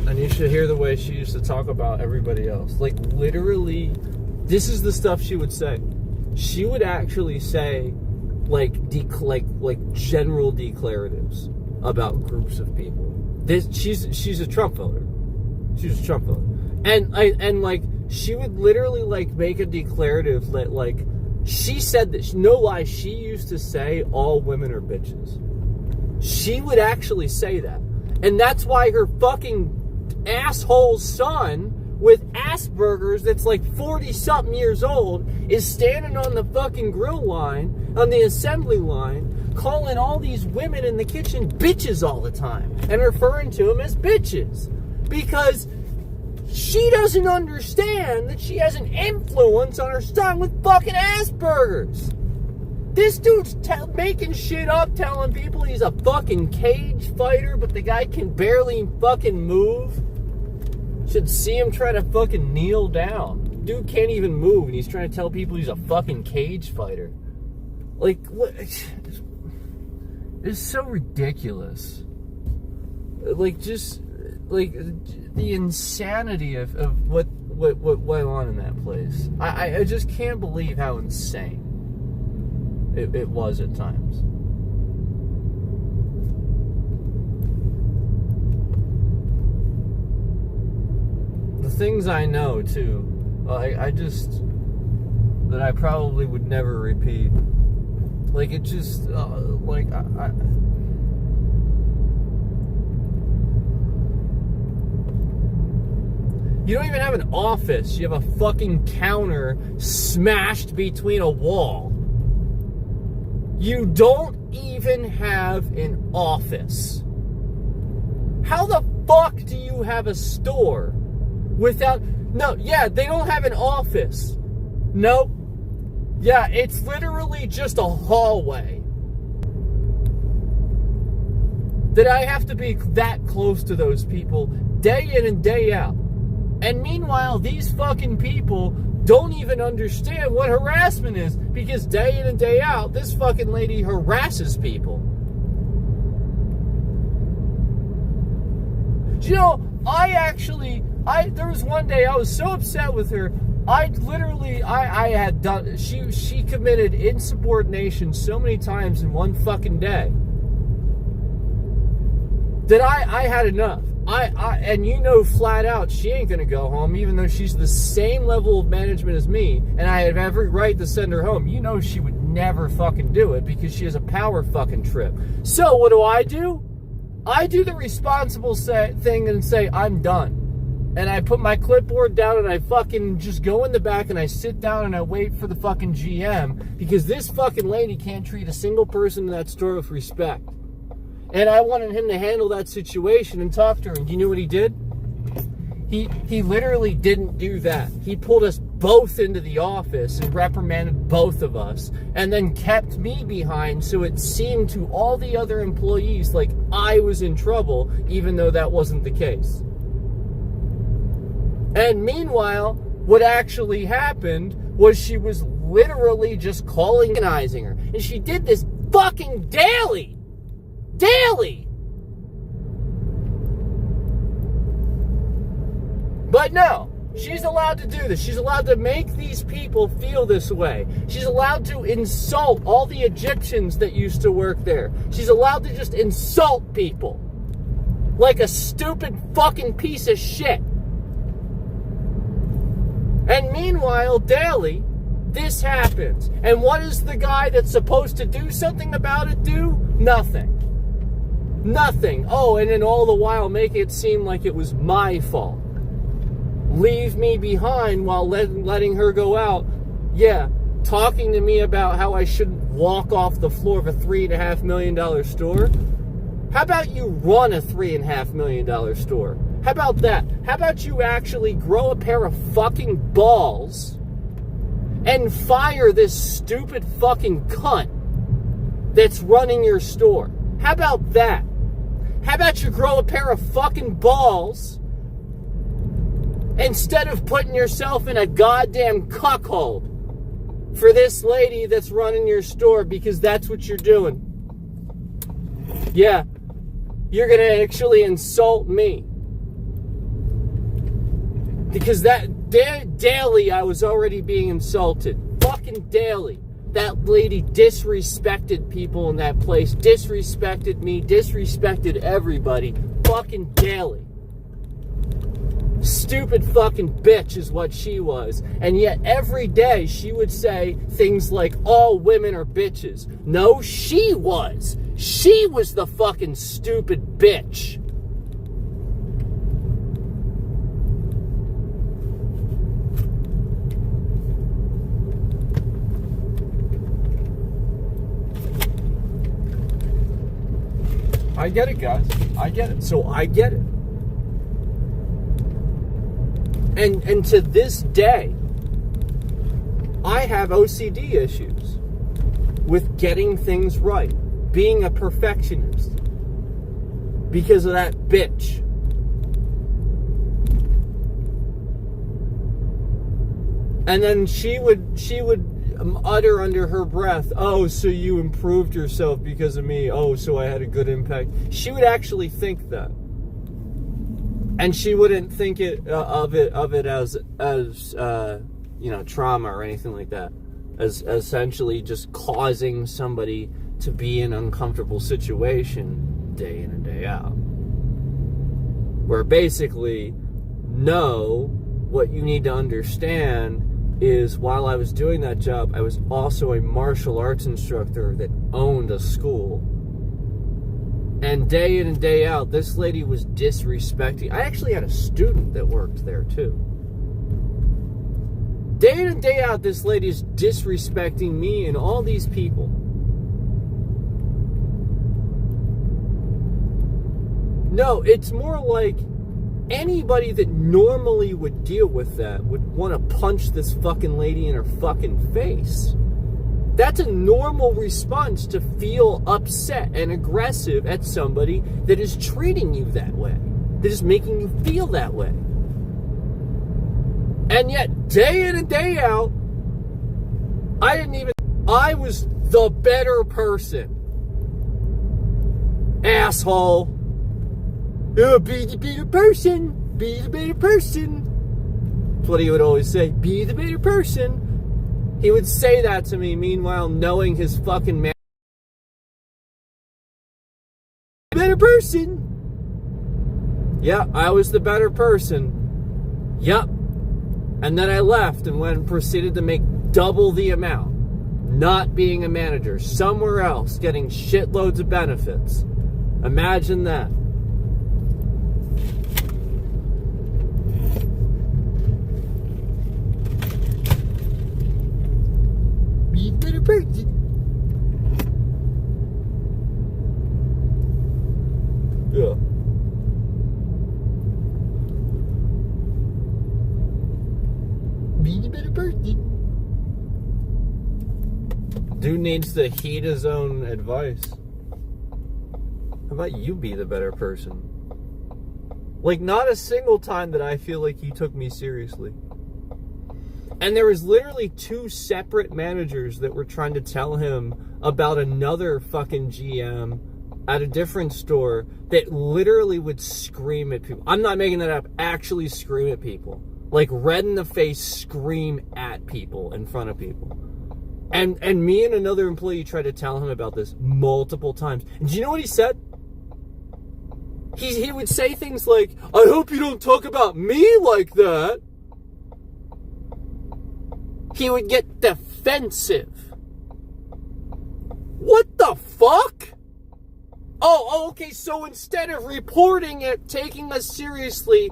And you should hear the way she used to talk about everybody else. Like, literally, this is the stuff she would say. She would actually say, like general declaratives about groups of people. She's a Trump voter. She's a Trump voter. And like, she would literally, like, make a declarative that, like, she said that, no lie, she used to say all women are bitches. She would actually say that. And that's why her fucking asshole son with Asperger's that's like 40-something years old is standing on the fucking grill line, on the assembly line, calling all these women in the kitchen bitches all the time and referring to them as bitches because she doesn't understand that she has an influence on her son with fucking Asperger's. This dude's making shit up, telling people he's a fucking cage fighter, but the guy can barely fucking move. Should see him try to fucking kneel down. Dude can't even move, and he's trying to tell people he's a fucking cage fighter. Like, what? It's so ridiculous. Like, just, like, the insanity of what went on in that place. I just can't believe how insane it was at times. The things I know, too, I just, that I probably would never repeat. Like, it just, like, you don't even have an office. You have a fucking counter smashed between a wall. You don't even have an office. How the fuck do you have a store without... No, yeah, they don't have an office. Nope. Yeah, it's literally just a hallway. That I have to be that close to those people day in and day out. And meanwhile, these fucking people don't even understand what harassment is, because day in and day out, this fucking lady harasses people. You know, there was one day I was so upset with her. I had done, she committed insubordination so many times in one fucking day that I had enough. And you know flat out she ain't gonna go home, even though she's the same level of management as me, and I have every right to send her home. You know she would never fucking do it because she has a power fucking trip. So what do? I do the responsible thing and say, I'm done. And I put my clipboard down and I fucking just go in the back and I sit down and I wait for the fucking GM, because this fucking lady can't treat a single person in that store with respect. And I wanted him to handle that situation and talk to her. And you know what he did? He literally didn't do that. He pulled us both into the office and reprimanded both of us, and then kept me behind, so it seemed to all the other employees like I was in trouble, even though that wasn't the case. And meanwhile, what actually happened was she was literally just organizing her. And she did this fucking daily. But no, she's allowed to do this. She's allowed to make these people feel this way. She's allowed to insult all the Egyptians that used to work there. She's allowed to just insult people like a stupid fucking piece of shit. And meanwhile, daily, this happens. And what does the guy that's supposed to do something about it do? Nothing. Oh, and then all the while make it seem like it was my fault. Leave me behind while letting her go out. Yeah, talking to me about how I shouldn't walk off the floor of a $3.5 million store. How about you run a $3.5 million store? How about that? How about you actually grow a pair of fucking balls and fire this stupid fucking cunt that's running your store? How about that? How about you grow a pair of fucking balls instead of putting yourself in a goddamn cuckold for this lady that's running your store, because that's what you're doing. Yeah, you're going to actually insult me. Because that daily I was already being insulted. Fucking daily. That lady disrespected people in that place. Disrespected me. Disrespected everybody. Fucking daily. Stupid fucking bitch is what she was. And yet every day she would say things like, all women are bitches. No, she was. She was the fucking stupid bitch. I get it, guys. I get it. So I get it. And to this day, I have OCD issues with getting things right, being a perfectionist, because of that bitch. And then she would utter under her breath, "Oh, so you improved yourself because of me. Oh, so I had a good impact." She would actually think that, and she wouldn't think of it as trauma or anything like that, as essentially just causing somebody to be in an uncomfortable situation day in and day out. Where basically, no, what you need to understand is while I was doing that job, I was also a martial arts instructor that owned a school. And day in and day out, this lady was disrespecting. I actually had a student that worked there too. Day in and day out, this lady is disrespecting me and all these people. No, it's more like anybody that normally would deal with that would want to punch this fucking lady in her fucking face. That's a normal response to feel upset and aggressive at somebody that is treating you that way, that is making you feel that way. And yet, day in and day out, I was the better person. Asshole. Oh, be the better person. Be the better person. That's what he would always say. Be the better person. He would say that to me, meanwhile knowing his fucking man. Better person. Yeah, I was the better person. Yep. And then I left and proceeded to make double the amount. Not being a manager. Somewhere else. Getting shitloads of benefits. Imagine that. Be a better person. Yeah. Be a better person. Dude needs to heed his own advice. How about you be the better person? Like, not a single time that I feel like he took me seriously. And there was literally 2 separate managers that were trying to tell him about another fucking GM at a different store that literally would scream at people. I'm not making that up. Actually scream at people. Like, red in the face, scream at people in front of people. And me and another employee tried to tell him about this multiple times. And do you know what he said? He would say things like, "I hope you don't talk about me like that." He would get defensive. What the fuck? Oh, okay, so instead of reporting it, taking us seriously,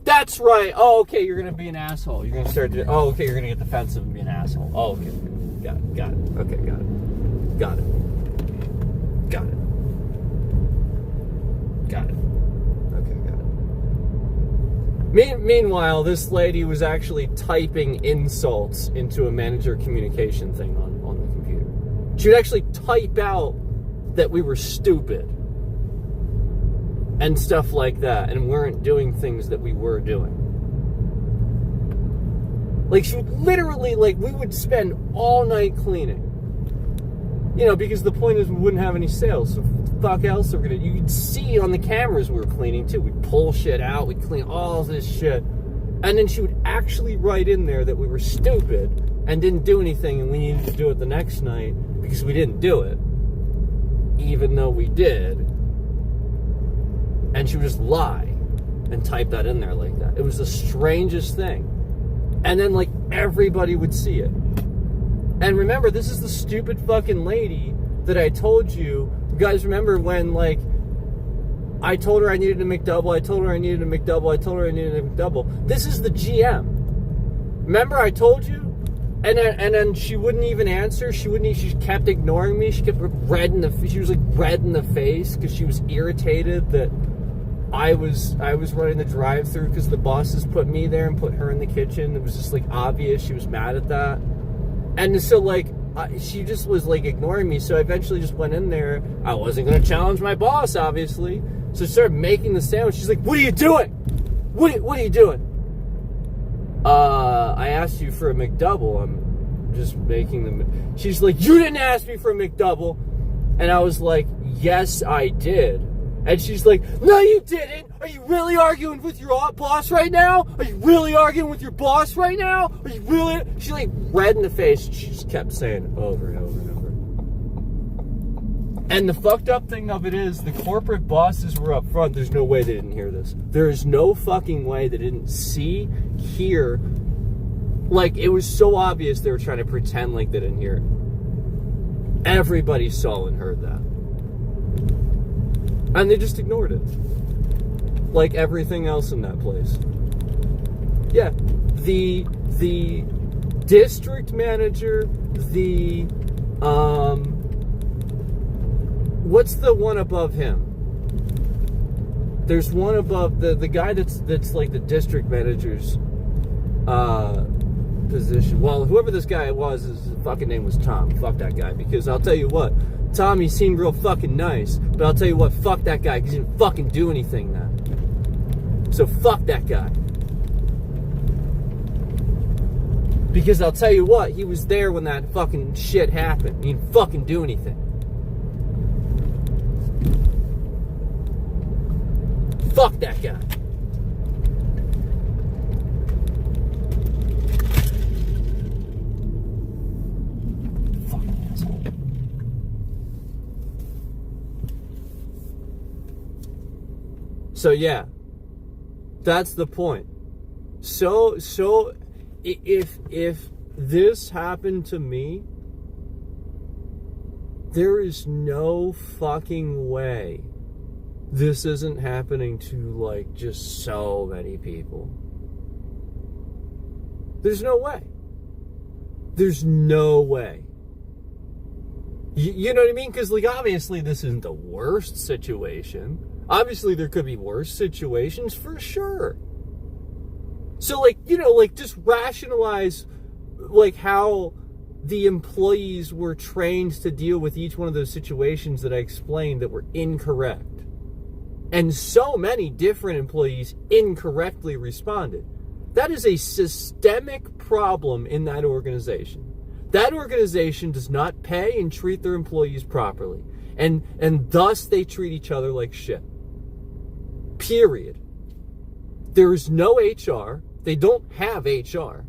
that's right. Oh, okay, you're going to be an asshole. You're going to start to, okay, you're going to get defensive and be an asshole. Oh, okay. Got it. Okay, got it. Okay, got it. Meanwhile, this lady was actually typing insults into a manager communication thing on the computer. She would actually type out that we were stupid and stuff like that and weren't doing things that we were doing. Like, she would literally, like, we would spend all night cleaning. You know, because the point is we wouldn't have any sales. So what the fuck else are we gonna do? You could see on the cameras we were cleaning too. We'd pull shit out, we'd clean all this shit. And then she would actually write in there that we were stupid and didn't do anything and we needed to do it the next night because we didn't do it. Even though we did. And she would just lie and type that in there like that. It was the strangest thing. And then, like, everybody would see it. And remember, this is the stupid fucking lady that I told you. You guys remember when, like, I told her I needed a McDouble, I told her I needed a McDouble, I told her I needed a McDouble. This is the GM. Remember I told you? And then she wouldn't even answer. She kept ignoring me. She kept she was like red in the face because she was irritated that I was running the drive-thru because the bosses put me there and put her in the kitchen. It was just like obvious she was mad at that. And so like she just was like ignoring me. So I eventually just went in there. I wasn't going to challenge my boss, obviously. So I started making the sandwich. She's like, "What are you doing? What are you doing?" I asked you for a McDouble. I'm just making them. She's like, "You didn't ask me for a McDouble." And I was like, "Yes, I did." And she's like, "No, you didn't. Are you really arguing with your boss right now? Are you really arguing with your boss right now? Are you really?" She like red in the face. She just kept saying over and over and over. And the fucked up thing of it is the corporate bosses were up front. There's no way they didn't hear this. There is no fucking way they didn't see, hear. Like, it was so obvious they were trying to pretend like they didn't hear it. Everybody saw and heard that. And they just ignored it. Like everything else in that place. Yeah. The district manager, what's the one above him? There's one above the guy that's like the district manager's position. Well, whoever this guy was, his fucking name was Tom. Fuck that guy. Because I'll tell you what, Tom, he seemed real fucking nice. But I'll tell you what, fuck that guy because he didn't fucking do anything then. So fuck that guy. Because I'll tell you what, he was there when that fucking shit happened. He didn't fucking do anything. Fuck that guy. Fucking asshole. So yeah, that's the point. So if this happened to me, there is no fucking way this isn't happening to, like, just so many people. There's no way. There's no way. You know what I mean? Because, like, obviously this isn't the worst situation. Obviously there could be worse situations, for sure. So, like, you know, like, just rationalize, like, how the employees were trained to deal with each one of those situations that I explained that were incorrect. And so many different employees incorrectly responded. That is a systemic problem in that organization. That organization does not pay and treat their employees properly. And thus they treat each other like shit. Period. There is no HR. They don't have HR.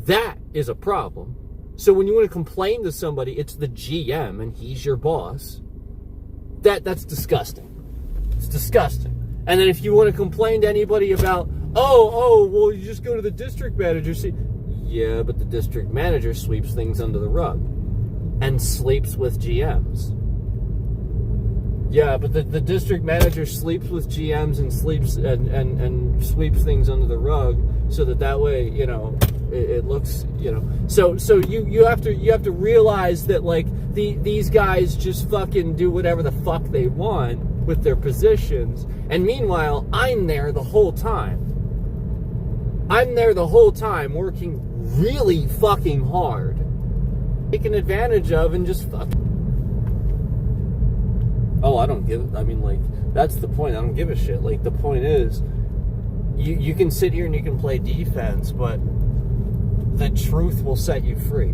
That is a problem. So when you want to complain to somebody, it's the GM and he's your boss. That's disgusting. It's disgusting. And then if you want to complain to anybody about, well, you just go to the district manager. See, yeah, but the district manager sweeps things under the rug and sleeps with GMs. Yeah, but the district manager sleeps with GMs and sleeps and sweeps things under the rug so that way, you know, it looks, you know. So you have to realize that, like, these guys just fucking do whatever the fuck they want with their positions, and meanwhile I'm there the whole time. I'm there the whole time working really fucking hard, taken advantage of, and just fucking. Oh, I mean, like, that's the point. I don't give a shit. Like, the point is, you can sit here and you can play defense, but the truth will set you free.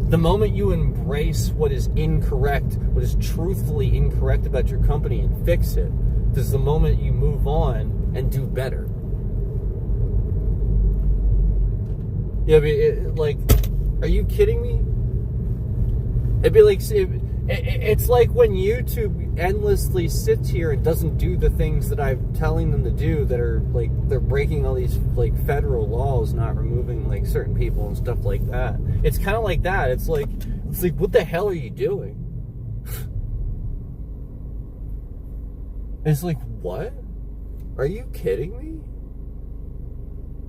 The moment you embrace what is incorrect, what is truthfully incorrect about your company and fix it, is the moment you move on and do better. Yeah, like, are you kidding me? It'd be like, it's like when YouTube endlessly sits here and doesn't do the things that I'm telling them to do that are, like, they're breaking all these, like, federal laws, not removing, like, certain people and stuff like that. It's kind of like that. It's like, what the hell are you doing? It's like, what? Are you kidding me?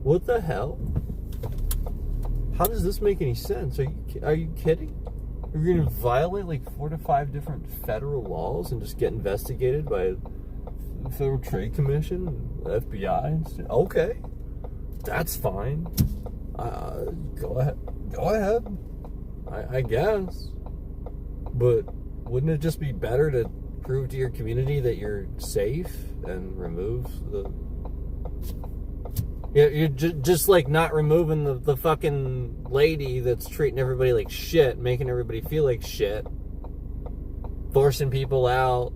What the hell? How does this make any sense? Are you kidding? Are you going to violate like 4 to 5 different federal laws and just get investigated by the Federal Trade Commission, the FBI? Okay, that's fine. Go ahead. I guess. But wouldn't it just be better to prove to your community that you're safe and remove the... You're just like not removing the fucking lady that's treating everybody like shit, making everybody feel like shit, forcing people out,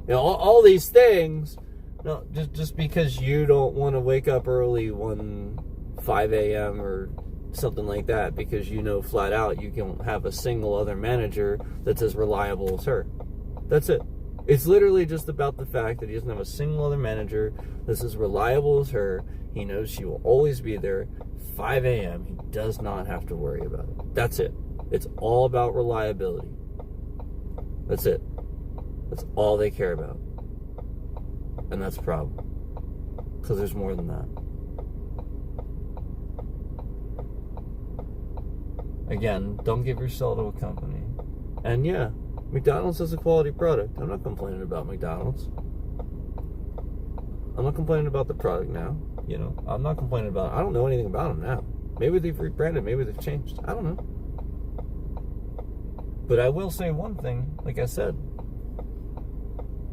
you know, all these things. No, just because you don't want to wake up early 5 a.m. or something like that, because you know flat out you don't have a single other manager that's as reliable as her. That's it. It's literally just about the fact that he doesn't have a single other manager that's as reliable as her. He knows she will always be there. 5 a.m. He does not have to worry about it. That's it. It's all about reliability. That's it. That's all they care about. And that's a problem. Because there's more than that. Again, don't give your soul to a company. And yeah, McDonald's has a quality product. I'm not complaining about McDonald's. I'm not complaining about the product now. You know, I'm not complaining about it. I don't know anything about them now. Maybe they've rebranded. Maybe they've changed. I don't know. But I will say one thing. Like I said,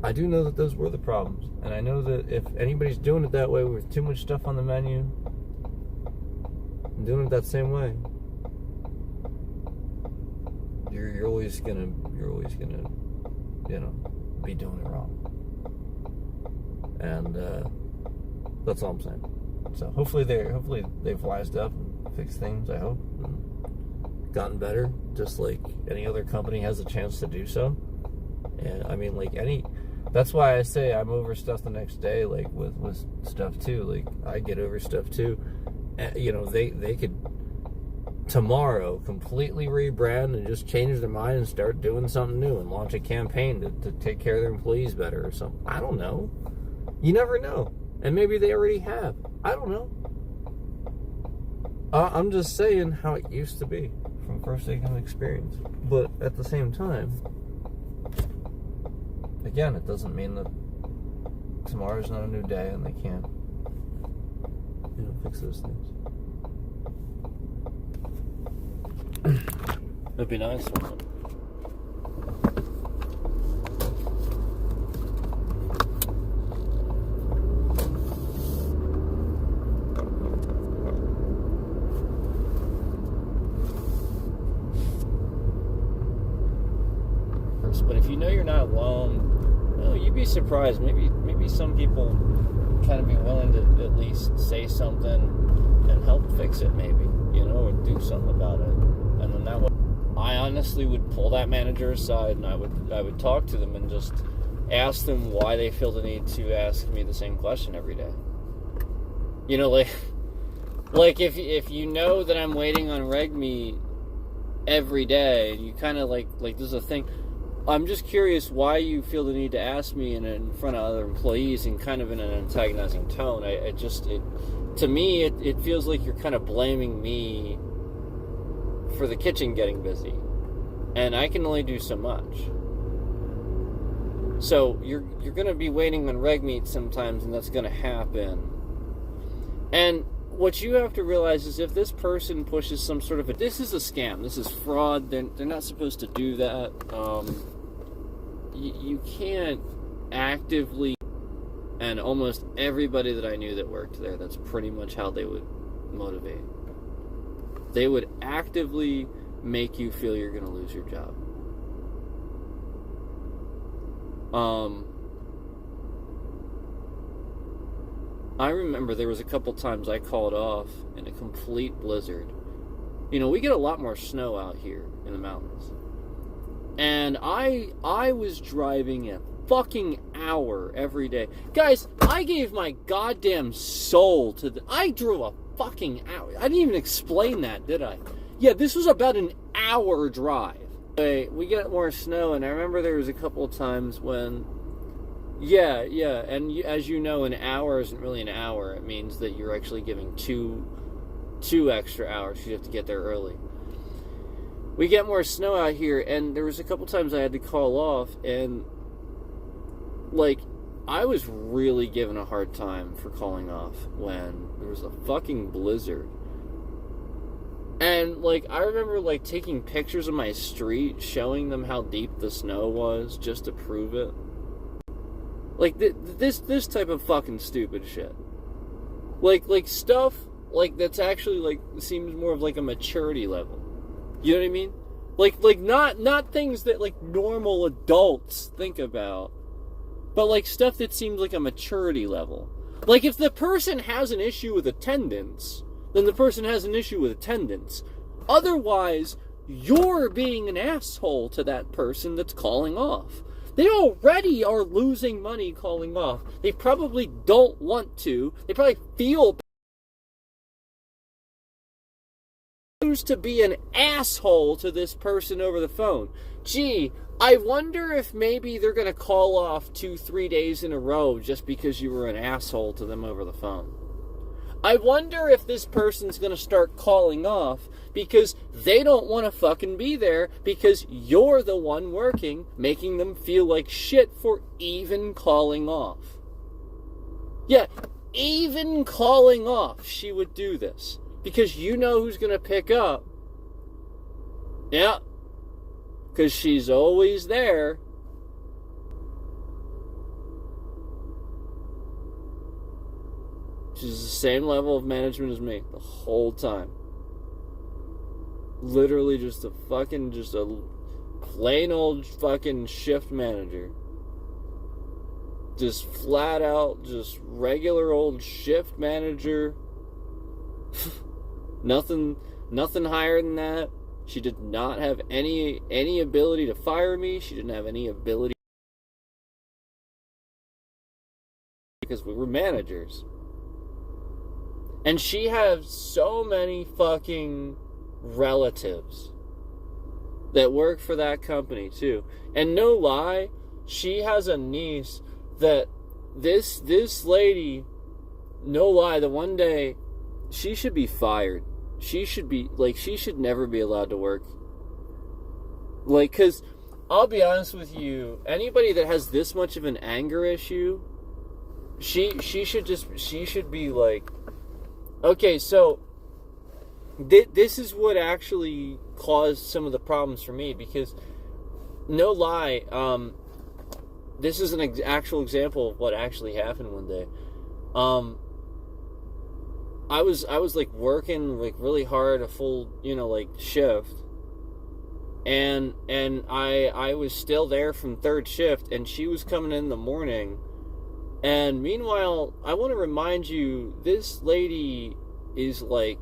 I do know that those were the problems. And I know that if anybody's doing it that way with too much stuff on the menu, and doing it that same way, you're always gonna, you know, be doing it wrong. And that's all I'm saying. So hopefully they've wised up and fixed things. I hope, and gotten better, just like any other company has a chance to do so. And I mean, like that's why I say I'm over stuff the next day, like with stuff too. Like I get over stuff too. And, you know, they could tomorrow completely rebrand and just change their mind and start doing something new and launch a campaign to take care of their employees better or something. I don't know. You never know. And maybe they already have. I don't know. I'm just saying how it used to be from first-hand experience. But at the same time, again, it doesn't mean that tomorrow's not a new day and they can't, you know, fix those things. It'd be nice, wouldn't it? But if you know you're not alone, you know, you'd be surprised. Maybe some people kind of be willing to at least say something and help fix it, maybe, you know, or do something about it. And then that would, I honestly would pull that manager aside and I would talk to them and just ask them why they feel the need to ask me the same question every day. You know, like if you know that I'm waiting on reg meat every day, and you kind of like this is a thing. I'm just curious why you feel the need to ask me in front of other employees and kind of in an antagonizing tone. To me, it feels like you're kind of blaming me for the kitchen getting busy, and I can only do so much. So you're going to be waiting on reg meat sometimes, and that's going to happen. And what you have to realize is if this person pushes some sort of this is a scam, this is fraud. They're not supposed to do that. You can't actively, and almost everybody that I knew that worked there, that's pretty much how they would motivate. They would actively make you feel you're going to lose your job. I remember there was a couple times I called off in a complete blizzard. You know, we get a lot more snow out here in the mountains. And I was driving a fucking hour every day. Guys, I gave my goddamn soul to I drove a fucking hour. I didn't even explain that, did I? Yeah, this was about an hour drive. We get more snow, and I remember there was a couple of times when... Yeah, and as you know, an hour isn't really an hour. It means that you're actually giving 2 2 extra hours. She'd have to get there early. We get more snow out here, and there was a couple times I had to call off, and, like, I was really given a hard time for calling off when there was a fucking blizzard. And, like, I remember, like, taking pictures of my street, showing them how deep the snow was, just to prove it. Like, this type of fucking stupid shit. Like, stuff, like, that's actually, like, seems more of, like, a maturity level. You know what I mean? Like not things that, like, normal adults think about, but, like, stuff that seems like a maturity level. Like, if the person has an issue with attendance, then the person has an issue with attendance. Otherwise, you're being an asshole to that person that's calling off. They already are losing money calling off. They probably don't want to. They probably feel to be an asshole to this person over the phone. Gee, I wonder if maybe they're going to call off 2-3 days in a row just because you were an asshole to them over the phone. I wonder if this person's going to start calling off because they don't want to fucking be there because you're the one working, making them feel like shit for even calling off. Yeah, even calling off, she would do this. Because you know who's going to pick up. Yeah. Because she's always there. She's the same level of management as me the whole time. Literally just a plain old fucking shift manager. Just flat out, just regular old shift manager. Nothing higher than that. She did not have any ability to fire me. She didn't have any ability because we were managers. And she has so many fucking relatives that work for that company too. And no lie, she has a niece that this lady, no lie, the one day she should be fired. She should never be allowed to work. Like, because I'll be honest with you, anybody that has this much of an anger issue, she should be like, okay, so this is what actually caused some of the problems for me, because no lie, this is an actual example of what actually happened one day. I was like working like really hard, a full, like shift. And I was still there from third shift, and she was coming in the morning. And meanwhile, I want to remind you, this lady is like,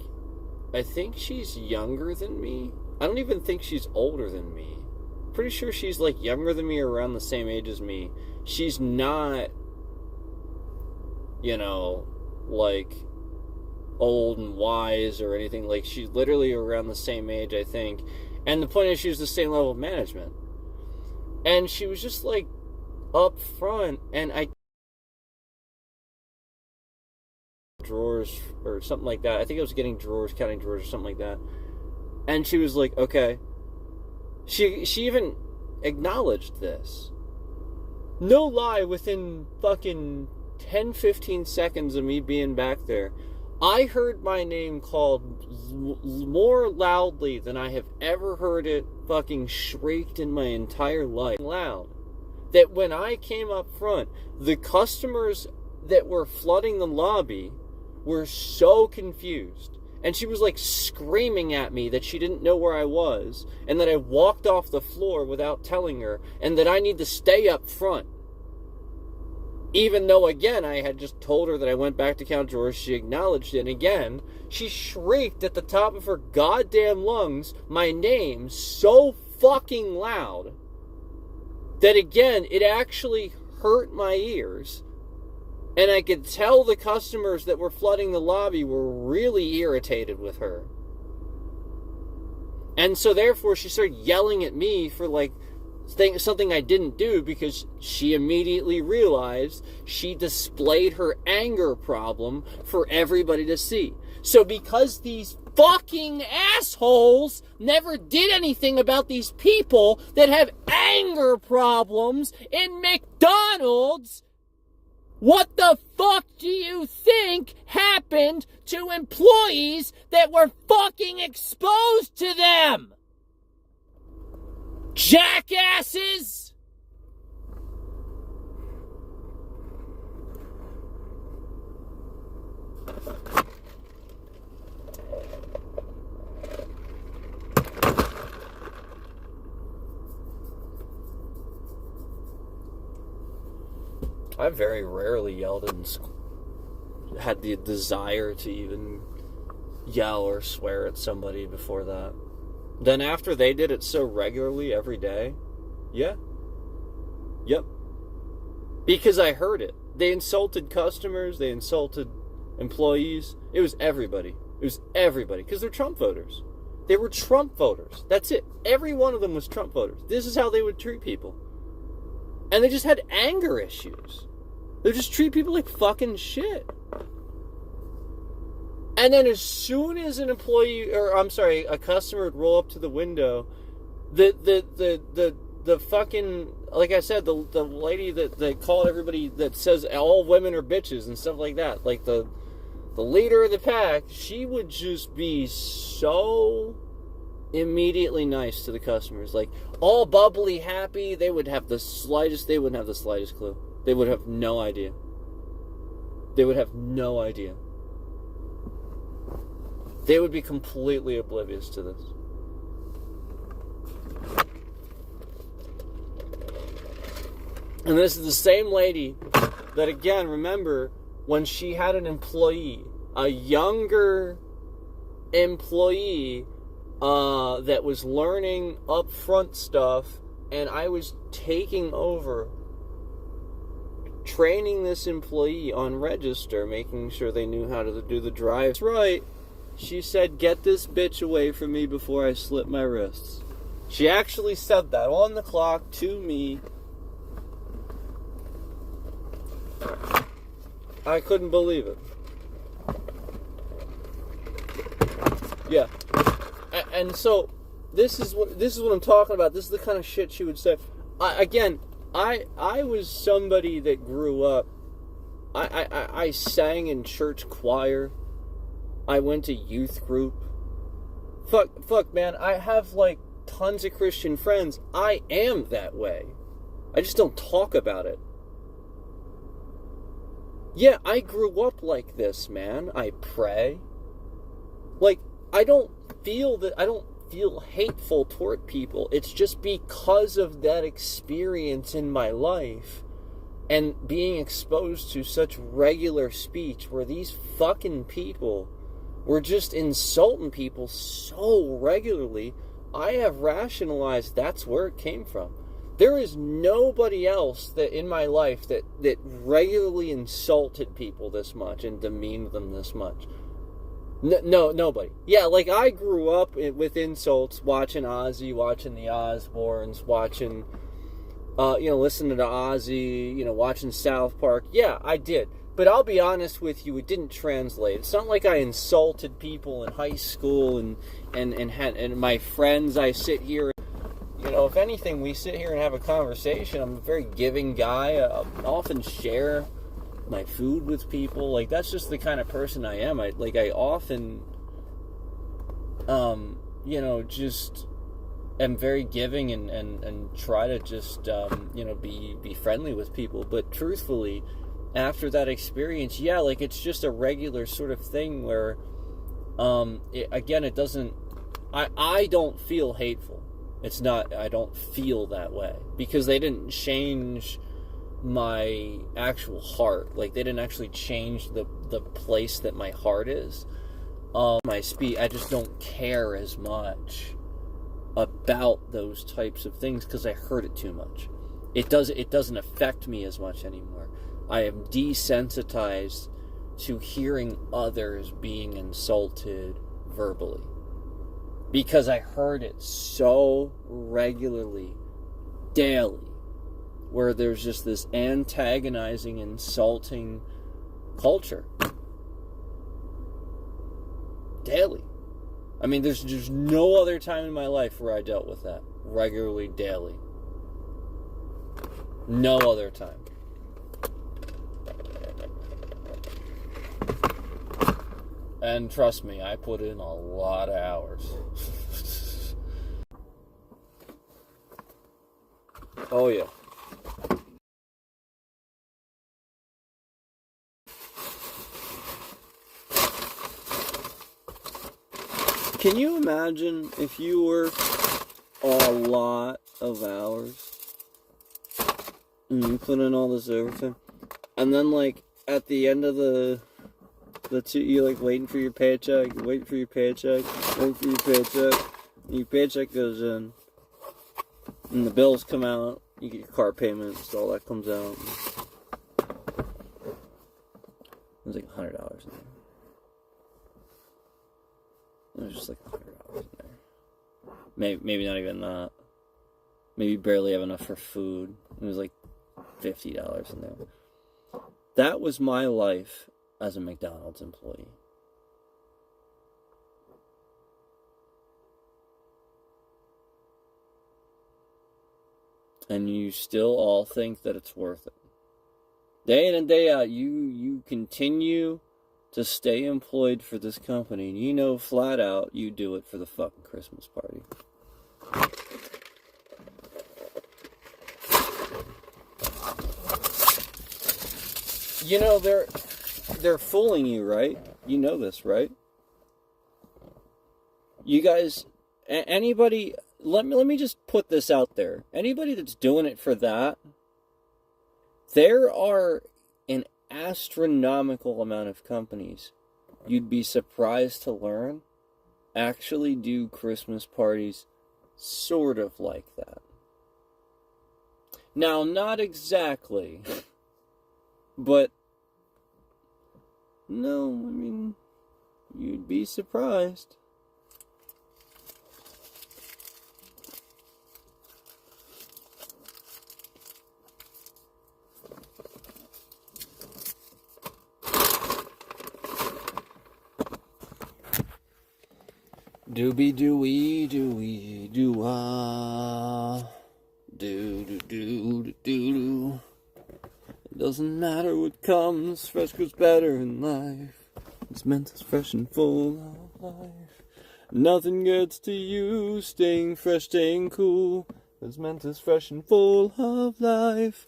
I think she's younger than me. I don't even think she's older than me. Pretty sure she's like younger than me or around the same age as me. She's not, like old and wise or anything. Like, she's literally around the same age, I think. And the point is, she was the same level of management. And she was just like up front, and I drawers or something like that. I think I was getting drawers, counting drawers or something like that. And she was like, okay. She even acknowledged this. No lie, within fucking 10-15 seconds of me being back there, I heard my name called more loudly than I have ever heard it fucking shrieked in my entire life. Loud. That when I came up front, the customers that were flooding the lobby were so confused. And she was like screaming at me that she didn't know where I was, and that I walked off the floor without telling her, and that I need to stay up front. Even though, again, I had just told her that I went back to count drawers, she acknowledged it, and again, she shrieked at the top of her goddamn lungs my name so fucking loud that, again, it actually hurt my ears. And I could tell the customers that were flooding the lobby were really irritated with her. And so therefore she started yelling at me for like something I didn't do because she immediately realized she displayed her anger problem for everybody to see. So because these fucking assholes never did anything about these people that have anger problems in McDonald's, what the fuck do you think happened to employees that were fucking exposed to them? Jackasses! I very rarely yelled and had the desire to even yell or swear at somebody before that. Then after they did it so regularly every day, yeah. Yep. Because I heard it. They insulted customers, they insulted employees. It was everybody. It was everybody. Because they're Trump voters. They were Trump voters. That's it. Every one of them was Trump voters. This is how they would treat people. And they just had anger issues. They just treat people like fucking shit. And then as soon as an employee, a customer would roll up to the window, the fucking, like I said, the lady that called everybody, that says all women are bitches and stuff like that, like the leader of the pack, she would just be so immediately nice to the customers, like all bubbly, happy. They wouldn't have the slightest clue. They would have no idea. They would have no idea. They would be completely oblivious to this. And this is the same lady that, again, remember, when she had an employee, a younger employee, that was learning upfront stuff, and I was taking over, training this employee on register, making sure they knew how to do the drive. That's right. She said, "Get this bitch away from me before I slip my wrists." She actually said that on the clock to me. I couldn't believe it. Yeah. And so this is what I'm talking about. This is the kind of shit she would say. I was somebody that grew up. I sang in church choir. I went to youth group. Fuck, man. I have like tons of Christian friends. I am that way. I just don't talk about it. Yeah, I grew up like this, man. I pray. Like, I don't feel hateful toward people. It's just because of that experience in my life and being exposed to such regular speech where these fucking people were just insulting people so regularly. I have rationalized that's where it came from. There is nobody else that in my life that regularly insulted people this much and demeaned them this much. No, nobody. Yeah, like I grew up with insults, watching Ozzy, watching the Osbournes, watching, listening to Ozzy, watching South Park. Yeah, I did. But I'll be honest with you, it didn't translate. It's not like I insulted people in high school and my friends. I sit here, if anything, we sit here and have a conversation. I'm a very giving guy. I often share my food with people. Like, that's just the kind of person I am. I often, just am very giving and try to just, be friendly with people. But truthfully, after that experience, yeah, like, it's just a regular sort of thing where, it doesn't, I don't feel hateful. It's not, I don't feel that way. Because they didn't change my actual heart. Like, they didn't actually change the place that my heart is. My speech, I just don't care as much about those types of things because I heard it too much. It doesn't affect me as much anymore. I am desensitized to hearing others being insulted verbally because I heard it so regularly daily, where there's just this antagonizing, insulting culture. Daily. I mean, there's just no other time in my life where I dealt with that regularly, daily. No other time. And trust me, I put in a lot of hours. Oh, yeah. Can you imagine if you worked a lot of hours and you put in all this overtime, and then, like, at the end of the two, you're, like, waiting for your paycheck, and your paycheck goes in, and the bills come out, you get your car payments, all that comes out. There's like $100 in there. There's just like $100 in there. Maybe not even that. Maybe barely have enough for food. It was like $50 in there. That was my life as a McDonald's employee. And you still all think that it's worth it. Day in and day out, you continue to stay employed for this company, and you know flat out you do it for the fucking Christmas party. You know, they're fooling you, right? You know this, right? You guys, anybody, let me just put this out there. Anybody that's doing it for that, there are an astronomical amount of companies, you'd be surprised to learn, actually do Christmas parties sort of like that. Now, not exactly, but no, I mean, you'd be surprised. Doobie dooey dooey doo ah, doo doo doo doo doo. It doesn't matter what comes, fresh goes better in life. It's meant as fresh and full of life. Nothing gets to you, staying fresh, staying cool. It's meant as fresh and full of life.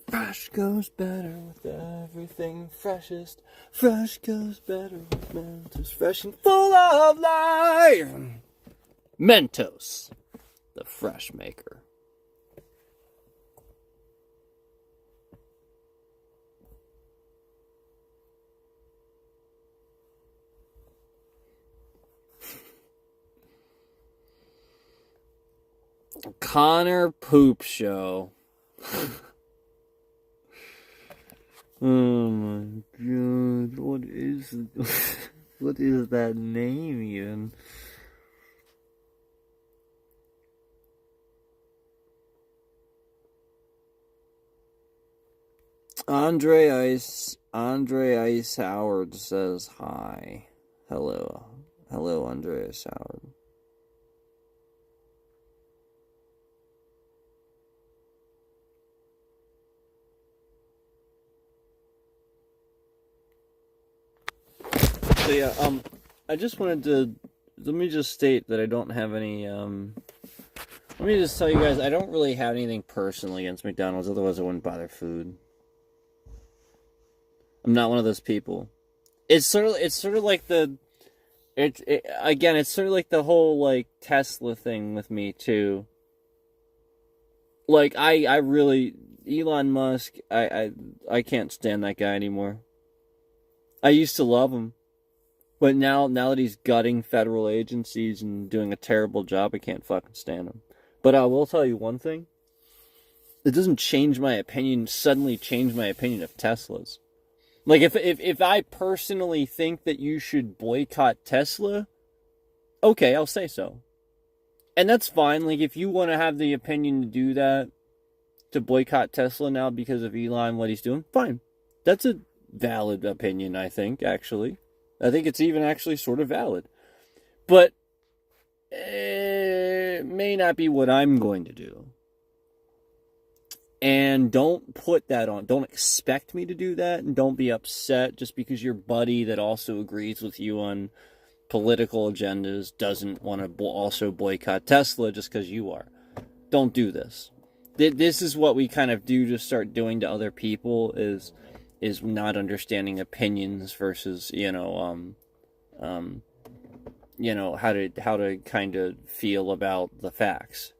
Fresh goes better with everything freshest. Fresh goes better with Mentos, fresh and full of life. Mentos, the fresh maker. Connor Poop Show. Oh my god, what is that name even? Andre Ice Howard says hi. Hello, Andre Ice Howard. So yeah, I just wanted to, let me just state that I don't have any, let me just tell you guys, I don't really have anything personal against McDonald's, otherwise I wouldn't buy their food. I'm not one of those people. It's sort of like it's sort of like the whole, like, Tesla thing with me, too. Like, I really, Elon Musk, I can't stand that guy anymore. I used to love him. But now that he's gutting federal agencies and doing a terrible job, I can't fucking stand him. But I will tell you one thing. It doesn't suddenly change my opinion of Teslas. Like, if I personally think that you should boycott Tesla, okay, I'll say so. And that's fine. Like, if you want to have the opinion to do that, to boycott Tesla now because of Elon, what he's doing, fine. That's a valid opinion, I think, actually. I think it's even actually sort of valid. But it may not be what I'm going to do. And don't put that on. Don't expect me to do that. And don't be upset just because your buddy that also agrees with you on political agendas doesn't want to also boycott Tesla just because you are. Don't do this. This is what we kind of do to start doing to other people is not understanding opinions versus, how to kind of feel about the facts.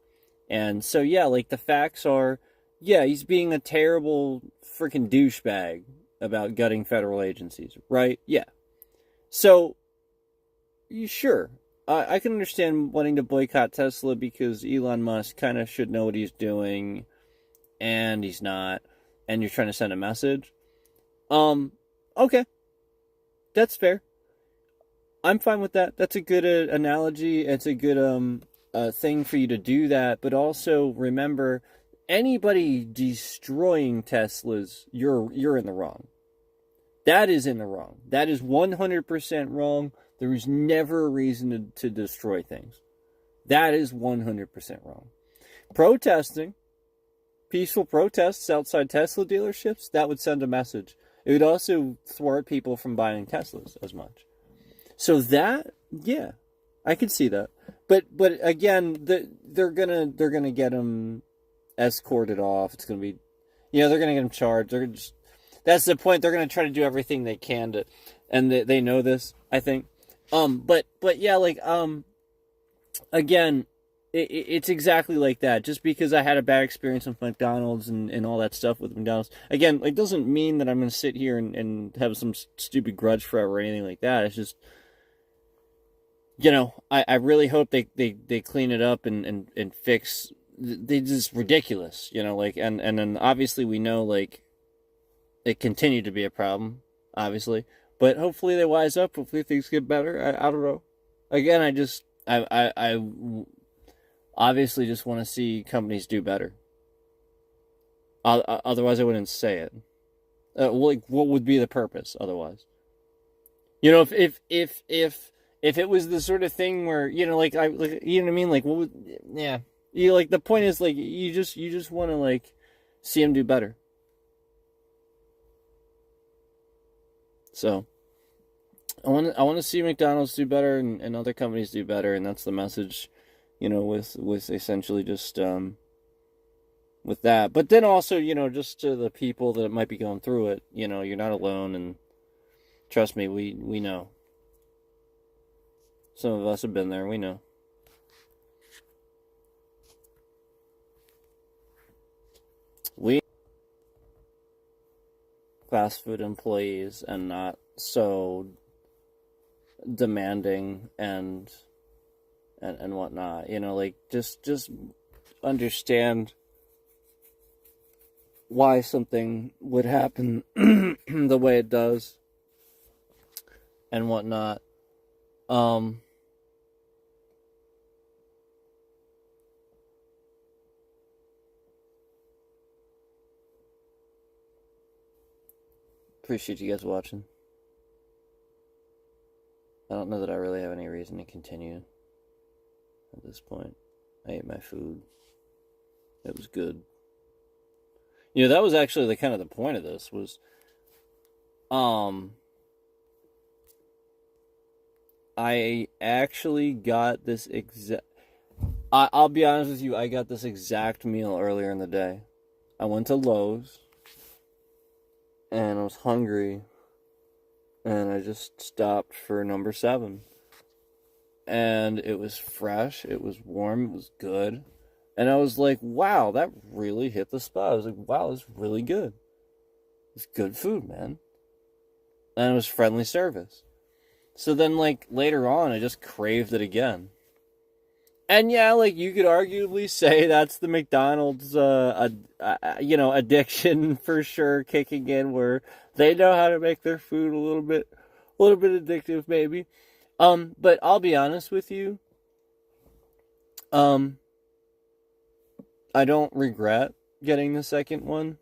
And so, yeah, like the facts are, yeah, he's being a terrible freaking douchebag about gutting federal agencies, right? Yeah. So, sure, I can understand wanting to boycott Tesla because Elon Musk kind of should know what he's doing, and he's not, and you're trying to send a message. Okay. That's fair. I'm fine with that. That's a good analogy. It's a good thing for you to do that, but also remember, anybody destroying Teslas, you're in the wrong. That is in the wrong. That is 100% wrong. There is never a reason to destroy things. That is 100% wrong. Protesting, peaceful protests outside Tesla dealerships, that would send a message. It would also thwart people from buying Teslas as much. So that, yeah, I can see that. But again, they're gonna get them escorted off. It's gonna be, they're gonna get them charged. That's the point. They're gonna try to do everything they can to, and they know this, I think. But yeah, like, again, it's exactly like that. Just because I had a bad experience with McDonald's and all that stuff with McDonald's, again, it doesn't mean that I'm going to sit here and have some stupid grudge forever or anything like that. It's just, I really hope they clean it up and fix, they just ridiculous, and then obviously we know, like, it continued to be a problem, obviously. But hopefully they wise up. Hopefully things get better. I don't know. Again, I obviously just want to see companies do better. Otherwise, I wouldn't say it. Like, what would be the purpose otherwise? If it was the sort of thing where you know what I mean? Like, what would? Yeah, like the point is, like, you just want to, like, see them do better. So, I want to see McDonald's do better and other companies do better, and that's the message, with essentially just with that. But then also, just to the people that might be going through it, you're not alone, and trust me, we know. Some of us have been there, we know. We fast food employees and not so demanding and whatnot, like, just understand why something would happen the way it does and whatnot. Appreciate you guys watching. I don't know that I really have any reason to continue at this point. I ate my food. It was good. That was actually the kind of the point of this was, I actually got this I'll be honest with you, I got this exact meal earlier in the day. I went to Lowe's, and I was hungry, and I just stopped for number 7. And it was fresh, it was warm, it was good. And I was like, wow, that really hit the spot. I was like, wow, this is really good. It's good food, man. And it was friendly service. So then, like, later on, I just craved it again. And yeah, like, you could arguably say that's the McDonald's, addiction for sure kicking in, where they know how to make their food a little bit addictive, maybe. But I'll be honest with you. I don't regret getting the second one.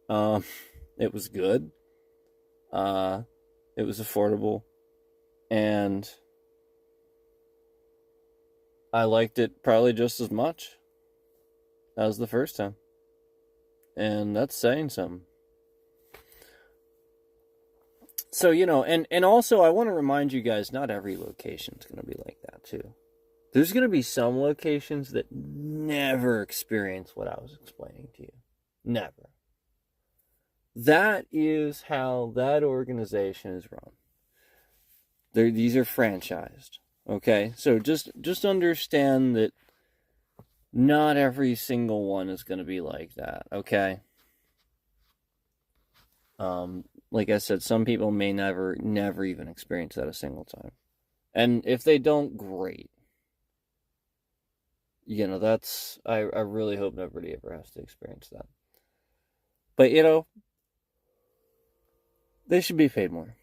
It was good. It was affordable. And I liked it probably just as much as the first time. And that's saying something. So, and also I want to remind you guys, not every location's going to be like that too. There's going to be some locations that never experience what I was explaining to you. Never. That is how that organization is run. These are franchised. Okay? So just understand that not every single one is going to be like that. Okay? Like I said, some people may never even experience that a single time. And if they don't, great. That's, I really hope nobody ever has to experience that. But, they should be paid more.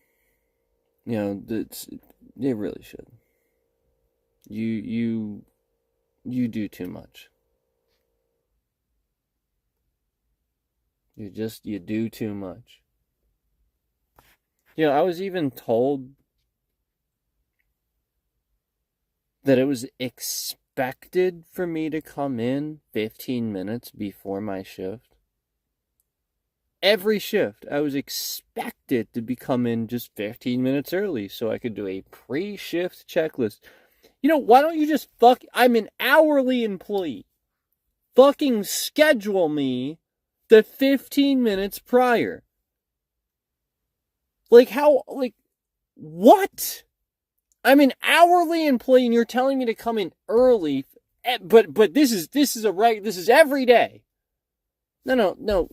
They really should. You do too much. You do too much. I was even told that it was expected for me to come in 15 minutes before my shift. Every shift, I was expected to come in just 15 minutes early so I could do a pre-shift checklist. Why don't you just I'm an hourly employee. Fucking schedule me the 15 minutes prior. What? I'm an hourly employee and you're telling me to come in early, but this is every day. No.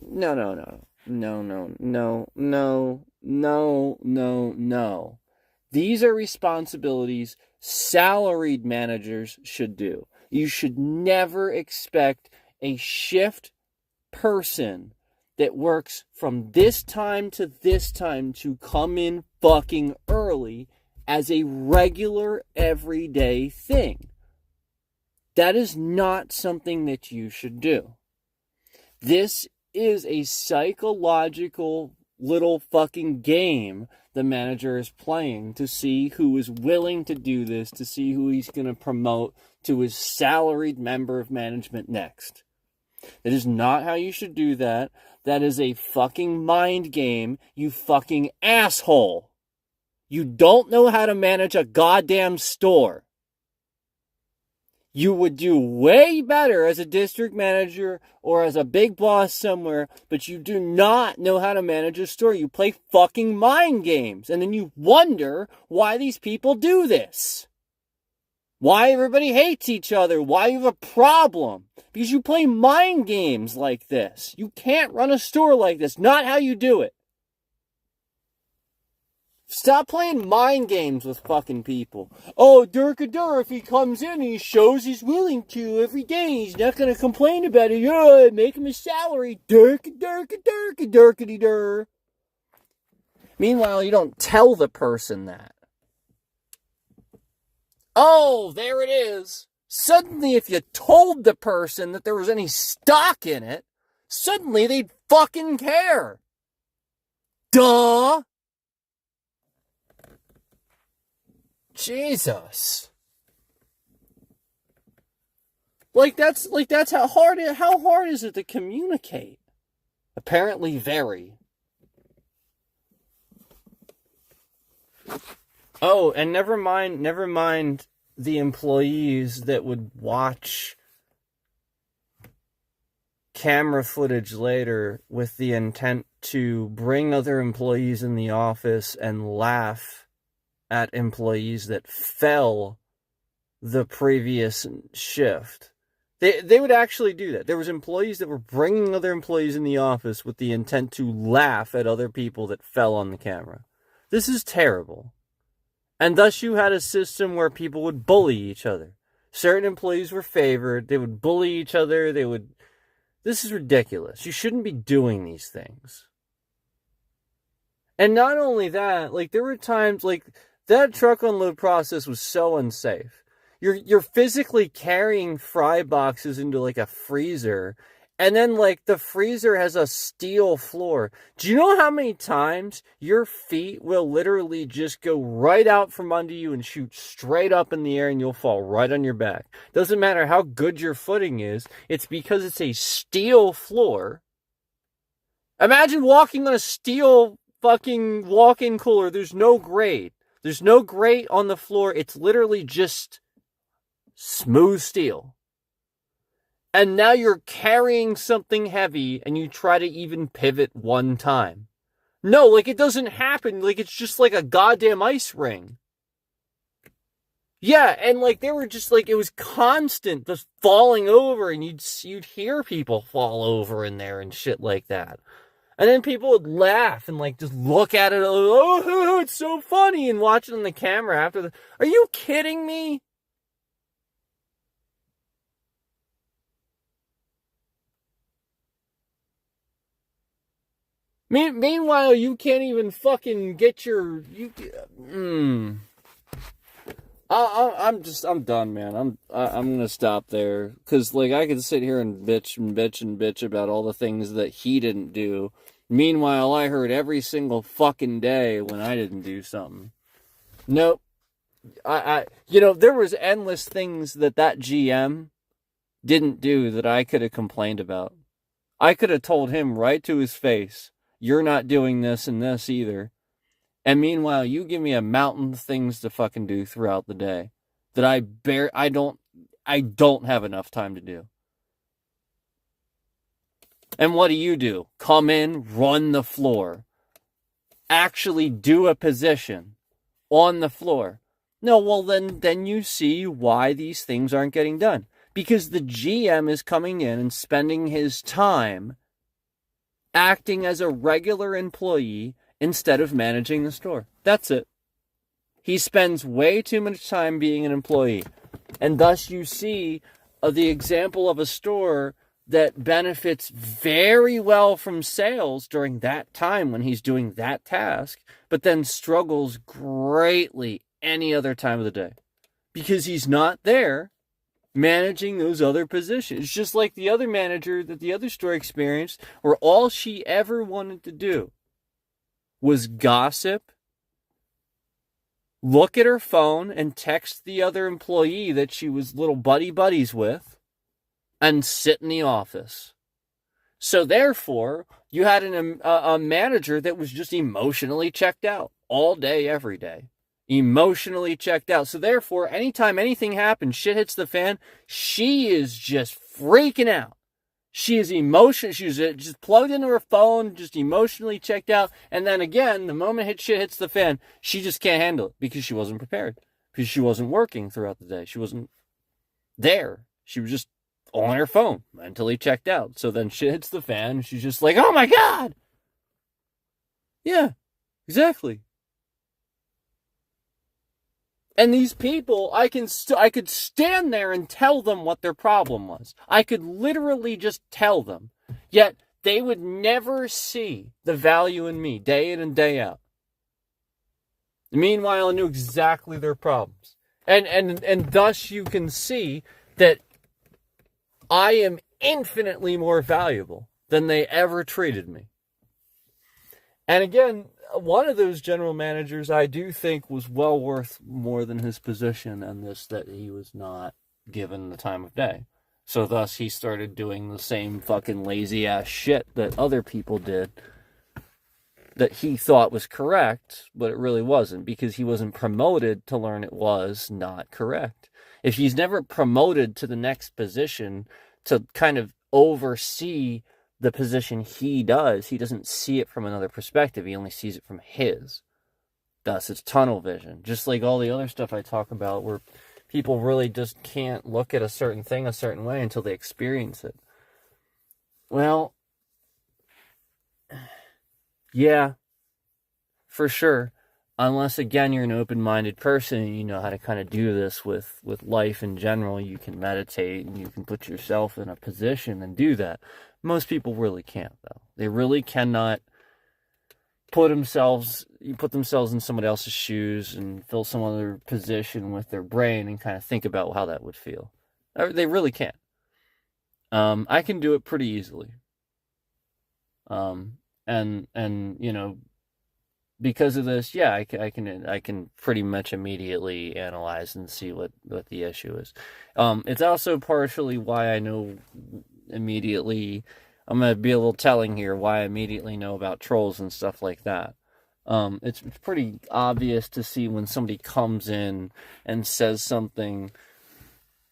These are responsibilities salaried managers should do. You should never expect a shift person that works from this time to this time to come in fucking early as a regular everyday thing. That is not something that you should do. This is a psychological little fucking game the manager is playing to see who is willing to do this, to see who he's going to promote to his salaried member of management next. That is not how you should do that. That is a fucking mind game, you fucking asshole. You don't know how to manage a goddamn store. You would do way better as a district manager or as a big boss somewhere, but you do not know how to manage a store. You play fucking mind games, and then you wonder why these people do this. Why everybody hates each other. Why you have a problem. Because you play mind games like this. You can't run a store like this. Not how you do it. Stop playing mind games with fucking people. Oh, Durkadur, if he comes in and he shows he's willing to every day, he's not going to complain about it. Yeah, make him a salary. Durkity-dur. Meanwhile, you don't tell the person that. Oh, there it is. Suddenly, if you told the person that there was any stock in it, suddenly they'd fucking care. Duh. Jesus. That's how hard is it to communicate? Apparently very. Oh, and never mind the employees that would watch camera footage later with the intent to bring other employees in the office and laugh at employees that fell the previous shift. They would actually do that. There was employees that were bringing other employees in the office with the intent to laugh at other people that fell on the camera. This is terrible. And thus you had a system where people would bully each other. Certain employees were favored. They would bully each other. This is ridiculous. You shouldn't be doing these things. And not only that, there were times, that truck unload process was so unsafe. You're physically carrying fry boxes into, a freezer, And then, like, the freezer has a steel floor. Do you know how many times your feet will literally just go right out from under you and shoot straight up in the air and you'll fall right on your back? Doesn't matter how good your footing is. It's because it's a steel floor. Imagine walking on a steel fucking walk-in cooler. There's no grate. There's no grate on the floor. It's literally just smooth steel. And now you're carrying something heavy and you try to even pivot one time. No, like, it doesn't happen. Like, it's just like a goddamn ice ring. Yeah, and like, they were just like, it was constant, just falling over, and you'd hear people fall over in there and shit like that. And then people would laugh and like just look at it, oh, it's so funny, and watch it on the camera after are you kidding me? Meanwhile, you can't even fucking get your I'm done, man. I'm gonna stop there, because like, I could sit here and bitch about all the things that he didn't do. Meanwhile, I heard every single fucking day when I didn't do something. Nope. There was endless things that GM didn't do that I could have complained about. I could have told him right to his face, you're not doing this and this either. And meanwhile, you give me a mountain of things to fucking do throughout the day that I don't have enough time to do. And what do? Come in, run the floor. Actually do a position on the floor. No, well, then you see why these things aren't getting done. Because the GM is coming in and spending his time acting as a regular employee instead of managing the store. That's it. He spends way too much time being an employee. And thus you see the example of a store that benefits very well from sales during that time when he's doing that task, but then struggles greatly any other time of the day. Because he's not there managing those other positions. Just like the other manager that the other store experienced, where all she ever wanted to do was gossip, look at her phone, and text the other employee that she was little buddies with, and sit in the office. So therefore, you had a manager that was just emotionally checked out all day, every day. Emotionally checked out. So therefore, anytime anything happens, shit hits the fan, she is just freaking out. She is emotional. She's just plugged into her phone, just emotionally checked out. And then again, the moment shit hits the fan, she just can't handle it because she wasn't prepared. Because she wasn't working throughout the day. She wasn't there. She was just on her phone, mentally checked out. So then shit hits the fan, and she's just like, oh my God! Yeah, exactly. And these people, I could stand there and tell them what their problem was. I could literally just tell them. Yet, they would never see the value in me, day in and day out. Meanwhile, I knew exactly their problems. And thus you can see that I am infinitely more valuable than they ever treated me. And again, one of those general managers I do think was well worth more than his position, and this, that he was not given the time of day. So thus he started doing the same fucking lazy ass shit that other people did that he thought was correct, but it really wasn't, because he wasn't promoted to learn it was not correct. If he's never promoted to the next position to kind of oversee the position he does, he doesn't see it from another perspective. He only sees it from his. Thus, it's tunnel vision. Just like all the other stuff I talk about, where people really just can't look at a certain thing a certain way until they experience it. Well, yeah, for sure. Unless, again, you're an open-minded person and you know how to kind of do this with life in general. You can meditate and you can put yourself in a position and do that. Most people really can't, though. They really cannot put themselves in somebody else's shoes and fill some other position with their brain and kind of think about how that would feel. They really can't. I can do it pretty easily. And because of this, yeah, I can pretty much immediately analyze and see what the issue is. It's also partially why I know immediately. I'm gonna be a little telling here why I immediately know about trolls and stuff like that. It's pretty obvious to see when somebody comes in and says something.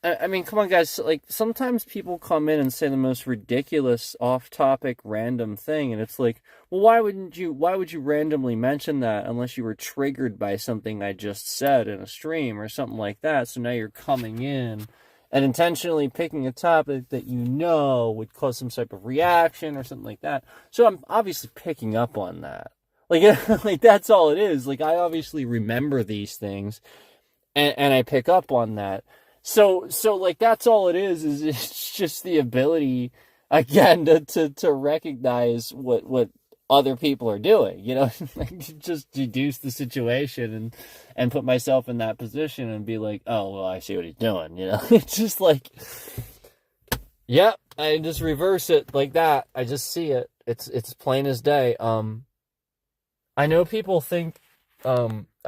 I mean, come on, guys. Like, sometimes people come in and say the most ridiculous, off-topic, random thing, and it's like, well, why would you randomly mention that unless you were triggered by something I just said in a stream or something like that? So now you're coming in and intentionally picking a topic that you know would cause some type of reaction or something like that. So I'm obviously picking up on that. Like, like that's all it is. Like, I obviously remember these things, and I pick up on that. So like that's all it is it's just the ability again to recognize what other people are doing, like just deduce the situation and put myself in that position and be like, oh well, I see what he's doing, It's just like, yep, I just reverse it like that. I just see it. It's plain as day. I know people think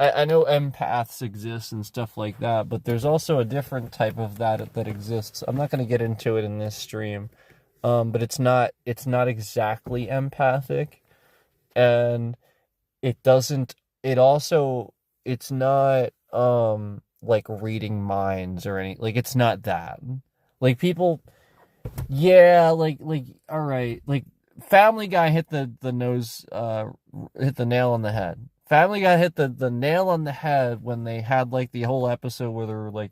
I know empaths exist and stuff like that, but there's also a different type of that exists. I'm not going to get into it in this stream, but it's not exactly empathic, and it's not like reading minds or any, like it's not that. Like people, yeah, like all right, like Family Guy hit the nail on the head. Family Guy hit the nail on the head when they had like the whole episode where they were like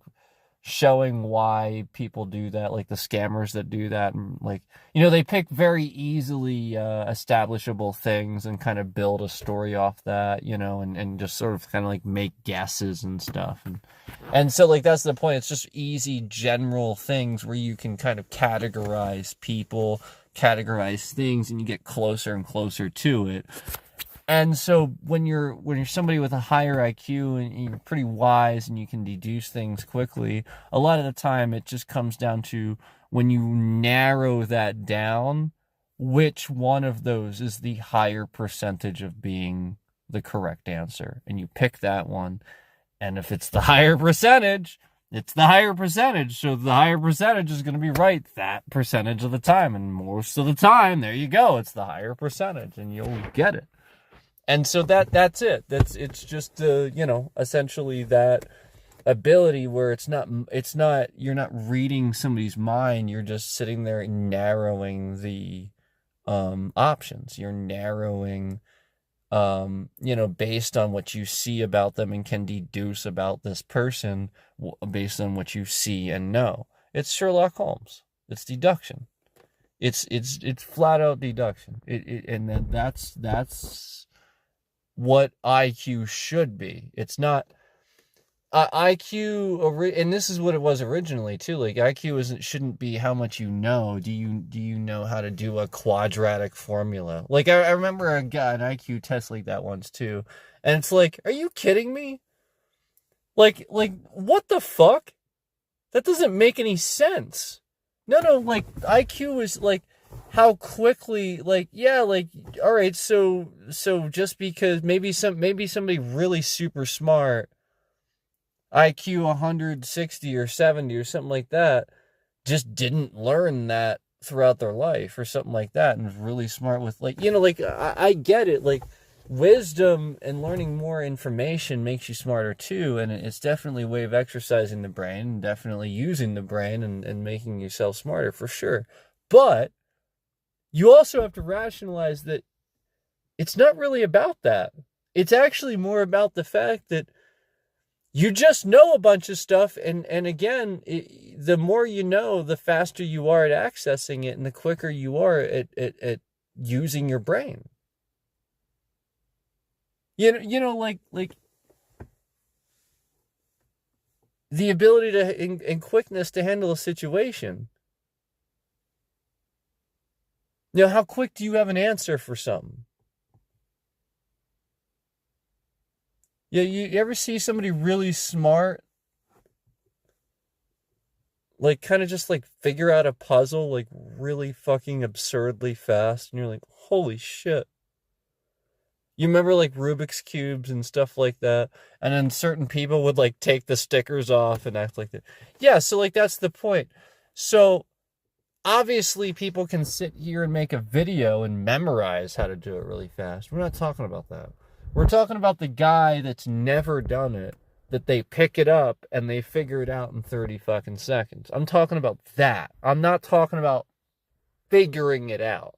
showing why people do that, like the scammers that do that, and like, they pick very easily establishable things and kind of build a story off that, and just sort of kind of like make guesses and stuff, and so like that's the point. It's just easy general things where you can kind of categorize people, categorize things, and you get closer and closer to it. And so when you're somebody with a higher IQ and you're pretty wise and you can deduce things quickly, a lot of the time it just comes down to, when you narrow that down, which one of those is the higher percentage of being the correct answer. And you pick that one. And if it's the higher percentage, it's the higher percentage. So the higher percentage is going to be right that percentage of the time. And most of the time, there you go, it's the higher percentage and you'll get it. And so that's it. It's just essentially that ability where it's not you're not reading somebody's mind. You're just sitting there narrowing the options. You're narrowing based on what you see about them and can deduce about this person based on what you see and know. It's Sherlock Holmes. It's deduction. It's flat out deduction. And then that's what IQ should be. It's not IQ, and this is what it was originally too. Like IQ shouldn't be how much you know. Do you know how to do a quadratic formula? Like I remember I got an IQ test like that once too, and it's like, are you kidding me? Like what the fuck? That doesn't make any sense. No, like IQ is like how quickly, like, yeah, like, all right, so just because maybe somebody really super smart, IQ 160 or 70 or something like that, just didn't learn that throughout their life or something like that, and was really smart with, like, like, I get it, like, wisdom and learning more information makes you smarter too, and it's definitely a way of exercising the brain, definitely using the brain and making yourself smarter for sure. But you also have to rationalize that it's not really about that. It's actually more about the fact that you just know a bunch of stuff, and again, the more you know, the faster you are at accessing it, and the quicker you are at using your brain. Like the ability to and quickness to handle a situation. How quick do you have an answer for something? Yeah, you ever see somebody really smart, like kind of just like figure out a puzzle like really fucking absurdly fast, and you're like, holy shit. You remember like Rubik's cubes and stuff like that, and then certain people would like take the stickers off and act like that. Yeah, so like that's the point. So obviously people can sit here and make a video and memorize how to do it really fast. We're not talking about that. We're talking about the guy that's never done it, that they pick it up and they figure it out in 30 fucking seconds. I'm talking about that. I'm not talking about figuring it out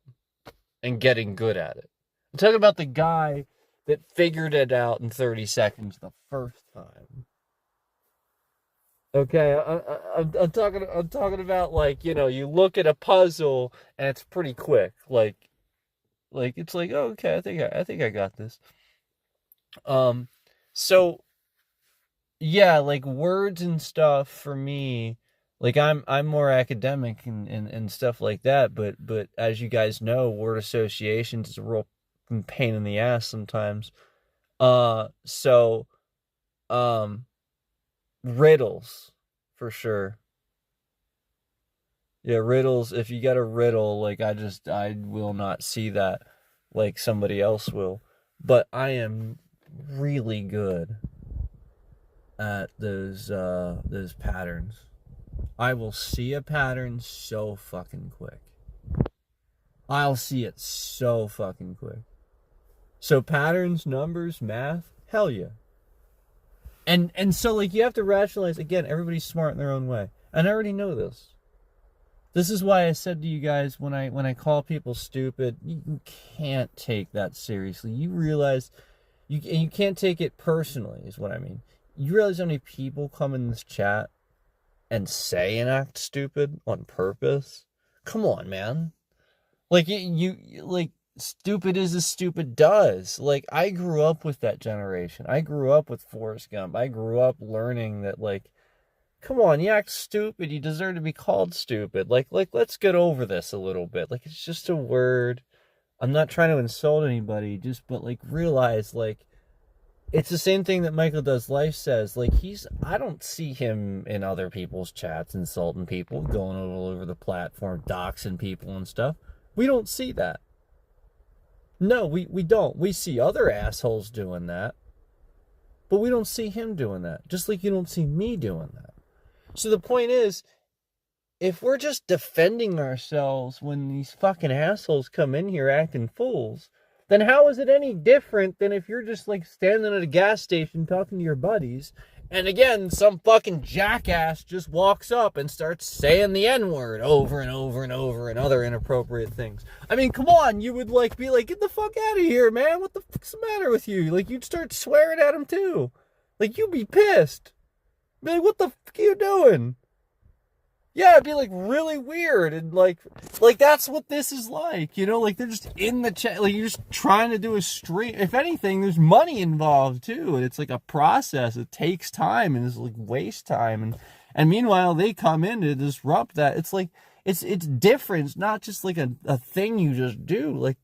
and getting good at it. I'm talking about the guy that figured it out in 30 seconds the first time. Okay, I'm talking about, like, you know, you look at a puzzle and it's pretty quick. Like it's like, oh, okay, I think I got this. So yeah, like words and stuff for me, like I'm more academic and stuff like that, but as you guys know, word associations is a real pain in the ass sometimes. So riddles for sure. Yeah, riddles, if you got a riddle, like I will not see that like somebody else will. But I am really good at those patterns. I will see a pattern so fucking quick. I'll see it so fucking quick. So patterns, numbers, math, hell yeah. And so like you have to rationalize, again, everybody's smart in their own way. And I already know this. This is why I said to you guys when I call people stupid, you can't take that seriously. You realize you can't take it personally is what I mean. You realize how many people come in this chat and say and act stupid on purpose? Come on, man. Like you like stupid is as stupid does. Like I grew up with that generation. I grew up with Forrest Gump. I grew up learning that, like, come on, you act stupid, you deserve to be called stupid. Like let's get over this a little bit. Like it's just a word. I'm not trying to insult anybody, but like realize, like, it's the same thing that Michael Does Life says. Like I don't see him in other people's chats insulting people, going all over the platform, doxing people and stuff. We don't see that. No, we don't. We see other assholes doing that. But we don't see him doing that. Just like you don't see me doing that. So the point is, if we're just defending ourselves when these fucking assholes come in here acting fools, then how is it any different than if you're just like standing at a gas station talking to your buddies, and again, some fucking jackass just walks up and starts saying the N-word over and over and over and other inappropriate things. I mean, come on, you would like be like, get the fuck out of here, man. What the fuck's the matter with you? Like, you'd start swearing at him too. Like, you'd be pissed. Be like, what the fuck are you doing? Yeah, it'd be like really weird, and like that's what this is like, you know, like they're just in the chat, like you're just trying to do a stream. If anything, there's money involved too, and it's like a process. It takes time, and it's like waste time, and meanwhile they come in to disrupt that. It's like it's different. It's not just like a thing you just do. Like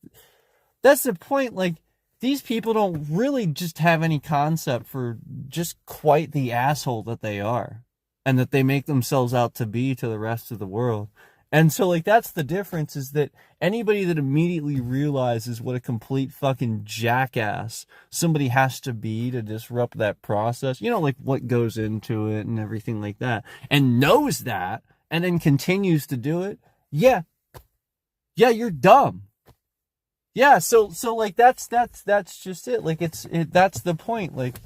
that's the point. Like these people don't really just have any concept for just quite the asshole that they are. And that they make themselves out to be to the rest of the world. And so, like, that's the difference, is that anybody that immediately realizes what a complete fucking jackass somebody has to be to disrupt that process, you know, like what goes into it and everything like that, and knows that, and then continues to do it, yeah, you're dumb. Yeah, so like, that's just it. Like, that's the point, like,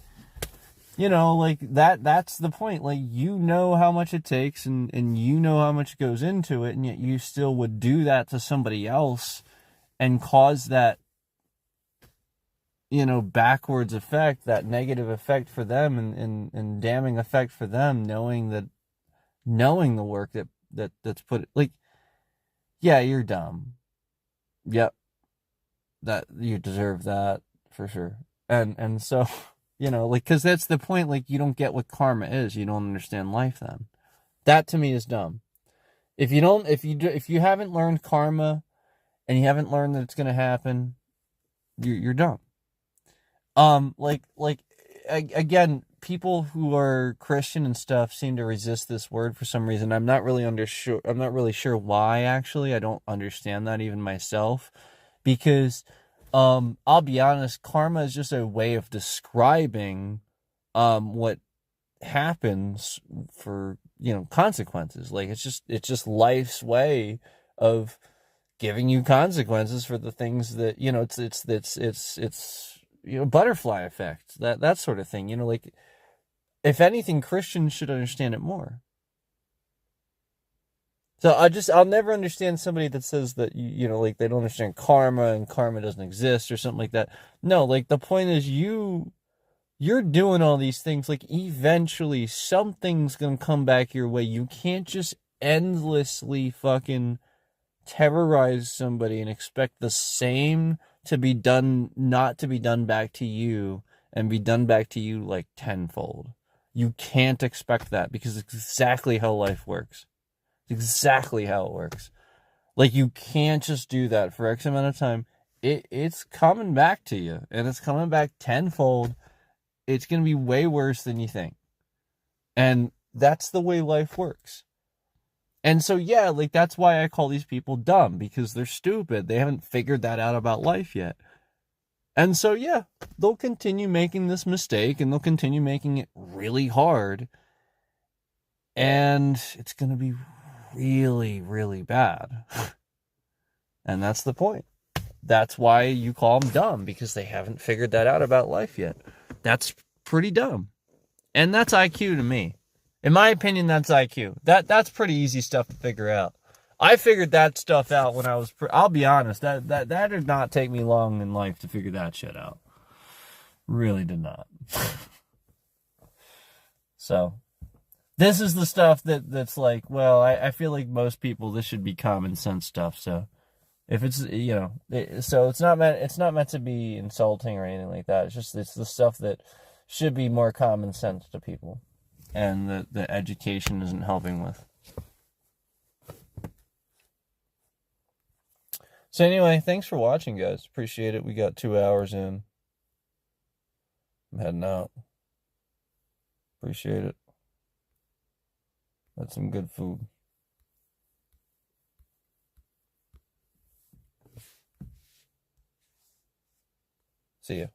you know, like that's the point. Like, you know how much it takes and you know how much goes into it, and yet you still would do that to somebody else and cause that, you know, backwards effect, that negative effect for them and damning effect for them, knowing the work that's put, like, yeah, you're dumb. Yep. That you deserve that for sure. And so, you know, like, because that's the point. Like, you don't get what karma is. You don't understand life then. That to me is dumb. If you haven't learned karma and you haven't learned that it's going to happen, you're dumb. Again, people who are Christian and stuff seem to resist this word for some reason. I'm not really sure why, actually. I don't understand that even myself. Because, I'll be honest, karma is just a way of describing, what happens for, consequences. Like, it's just life's way of giving you consequences for the things that, it's butterfly effect, that sort of thing. Like, if anything, Christians should understand it more. So I'll never understand somebody that says that, like, they don't understand karma and karma doesn't exist or something like that. No, like, the point is you're doing all these things, like, eventually something's gonna come back your way. You can't just endlessly fucking terrorize somebody and expect the same to be done, not to be done back to you, and be done back to you like tenfold. You can't expect that, because it's exactly how life works. It's exactly how it works. Like, you can't just do that for X amount of time. It's coming back to you, and it's coming back tenfold. It's going to be way worse than you think. And that's the way life works. And so, yeah, like, that's why I call these people dumb, because they're stupid. They haven't figured that out about life yet. And so, yeah, they'll continue making this mistake, and they'll continue making it really hard. And it's going to be really, really bad. And that's the point. That's why you call them dumb, because they haven't figured that out about life yet. That's pretty dumb. And that's IQ to me. In my opinion, that's IQ. That's pretty easy stuff to figure out. I figured that stuff out when I was... I'll be honest, that did not take me long in life to figure that shit out. Really did not. So, this is the stuff that's like, well, I feel like most people, this should be common sense stuff. So, if it's, so it's not meant to be insulting or anything like that. It's the stuff that should be more common sense to people, and the education isn't helping with. So anyway, thanks for watching, guys. Appreciate it. We got 2 hours in. I'm heading out. Appreciate it. That's some good food. See ya.